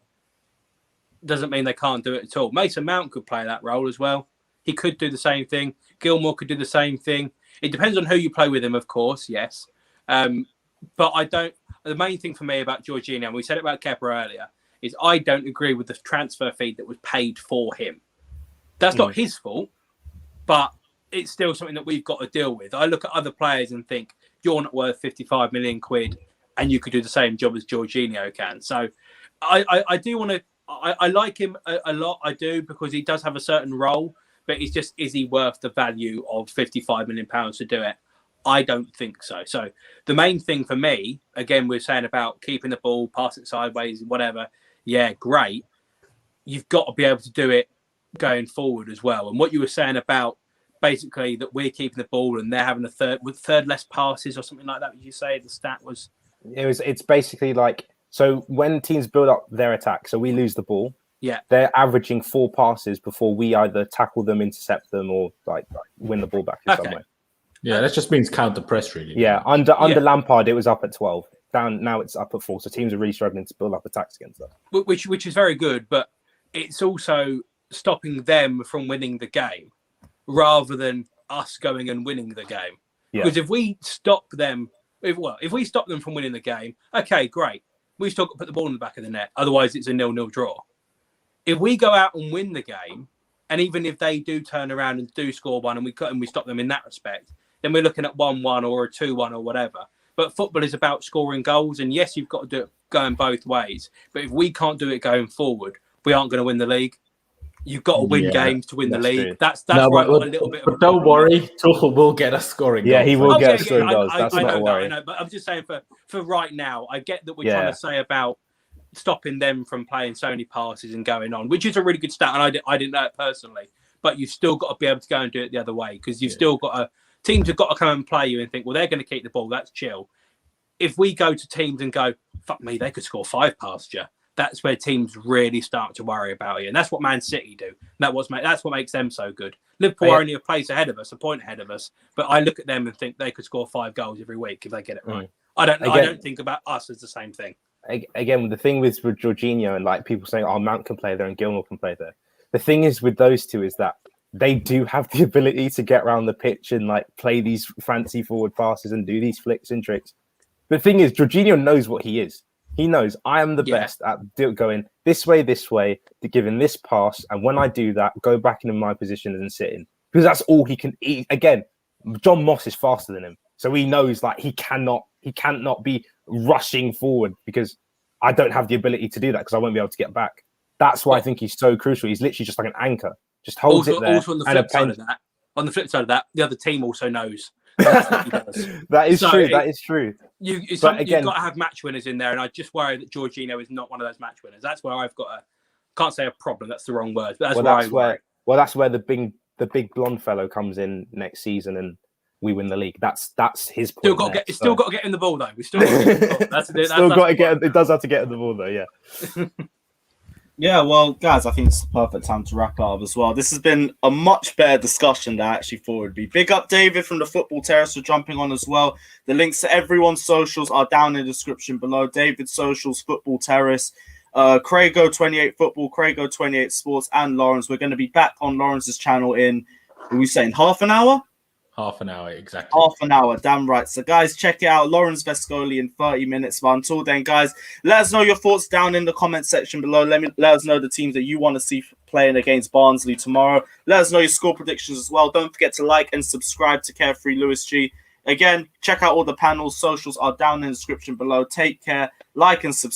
doesn't mean they can't do it at all. Mason Mount could play that role as well. He could do the same thing. Gilmore could do the same thing. It depends on who you play with him, of course, yes. But the main thing for me about Jorginho, and we said it about Kepa earlier, is I don't agree with the transfer fee that was paid for him. That's not his fault, but it's still something that we've got to deal with. I look at other players and think, you're not worth 55 million quid and you could do the same job as Jorginho can. So I do want to I like him a lot. I do, because he does have a certain role, but it's just, is he worth the value of £55 million to do it? I don't think so. So the main thing for me, again, we're saying about keeping the ball, pass it sideways, whatever. Yeah, great. You've got to be able to do it going forward as well. And what you were saying about basically that we're keeping the ball and they're having a third less passes or something like that. Would you say the stat was? It's basically like, so when teams build up their attack, so we lose the ball. Yeah, they're averaging 4 passes before we either tackle them, intercept them, or like win the ball back in some way. Yeah, that just means counter press, really. Yeah, under Lampard, it was up at 12. Down now, it's up at 4. So teams are really struggling to build up attacks against that. Which is very good, but it's also stopping them from winning the game rather than us going and winning the game. Yeah. Because if we stop them, if we stop them from winning the game, okay, great. We still got to put the ball in the back of the net. Otherwise, it's a 0-0 draw. If we go out and win the game, and even if they do turn around and do score one, and we stop them in that respect, then we're looking at 1-1 or a 2-1 or whatever. But football is about scoring goals, and yes, you've got to do it going both ways. But if we can't do it going forward, we aren't going to win the league. You've got to win games to win the league. True. That's no, why I've got a little bit of a don't worry, Tuchel will get us scoring goals. Yeah, he will get us scoring goals. That's not a worry. I know, but I'm just saying for right now, I get that we're trying to say about stopping them from playing so many passes and going on, which is a really good stat, and I didn't know it personally. But you've still got to be able to go and do it the other way, because you've still got teams have got to come and play you and think, well, they're going to keep the ball. That's chill. If we go to teams and go, fuck me, they could score 5 past you. That's where teams really start to worry about you, and that's what Man City do. That's what makes them so good. Liverpool are only a place ahead of us, a point ahead of us, but I look at them and think they could score 5 goals every week if they get it right. I don't think about us as the same thing. Again, the thing with Jorginho and like people saying, "Oh, Mount can play there and Gilmore can play there." The thing is with those two is that they do have the ability to get around the pitch and like play these fancy forward passes and do these flicks and tricks. The thing is, Jorginho knows what he is. He knows I am the best at going this way, to giving this pass, and when I do that, go back into my position and sit in, because that's all he can. Again, John Moss is faster than him, so he knows like he cannot be rushing forward because I don't have the ability to do that because I won't be able to get back. That's why I think he's so crucial. He's literally just like an anchor, just holds it there. Also on the flip side of that, the other team also knows. That's what he does. That is true. That is true. You've got to have match winners in there, and I just worry that Jorginho is not one of those match winners. That's where I've got can't say a problem. That's the wrong word. But that's where the big blonde fellow comes in next season, and we win the league. That's his point. Still got to get in the ball though. We still got to get in the ball. Still got to get. It does have to get in the ball though. Yeah. Yeah, well, guys, I think it's the perfect time to wrap up as well. This has been a much better discussion than I actually thought it would be. Big up David from the Football Terrace for jumping on as well. The links to everyone's socials are down in the description below. David's socials, Football Terrace, Craigo28 Football, Craigo28 Sports, and Laurenz. We're going to be back on Lawrenz's channel in half an hour? Half an hour, exactly. Half an hour, damn right. So, guys, check it out. Laurenz Vescoli in 30 minutes. But until then, guys, let us know your thoughts down in the comment section below. Let us know the teams that you want to see playing against Barnsley tomorrow. Let us know your score predictions as well. Don't forget to like and subscribe to Carefree Lewis G. Again, check out all the panels. Socials are down in the description below. Take care. Like and subscribe.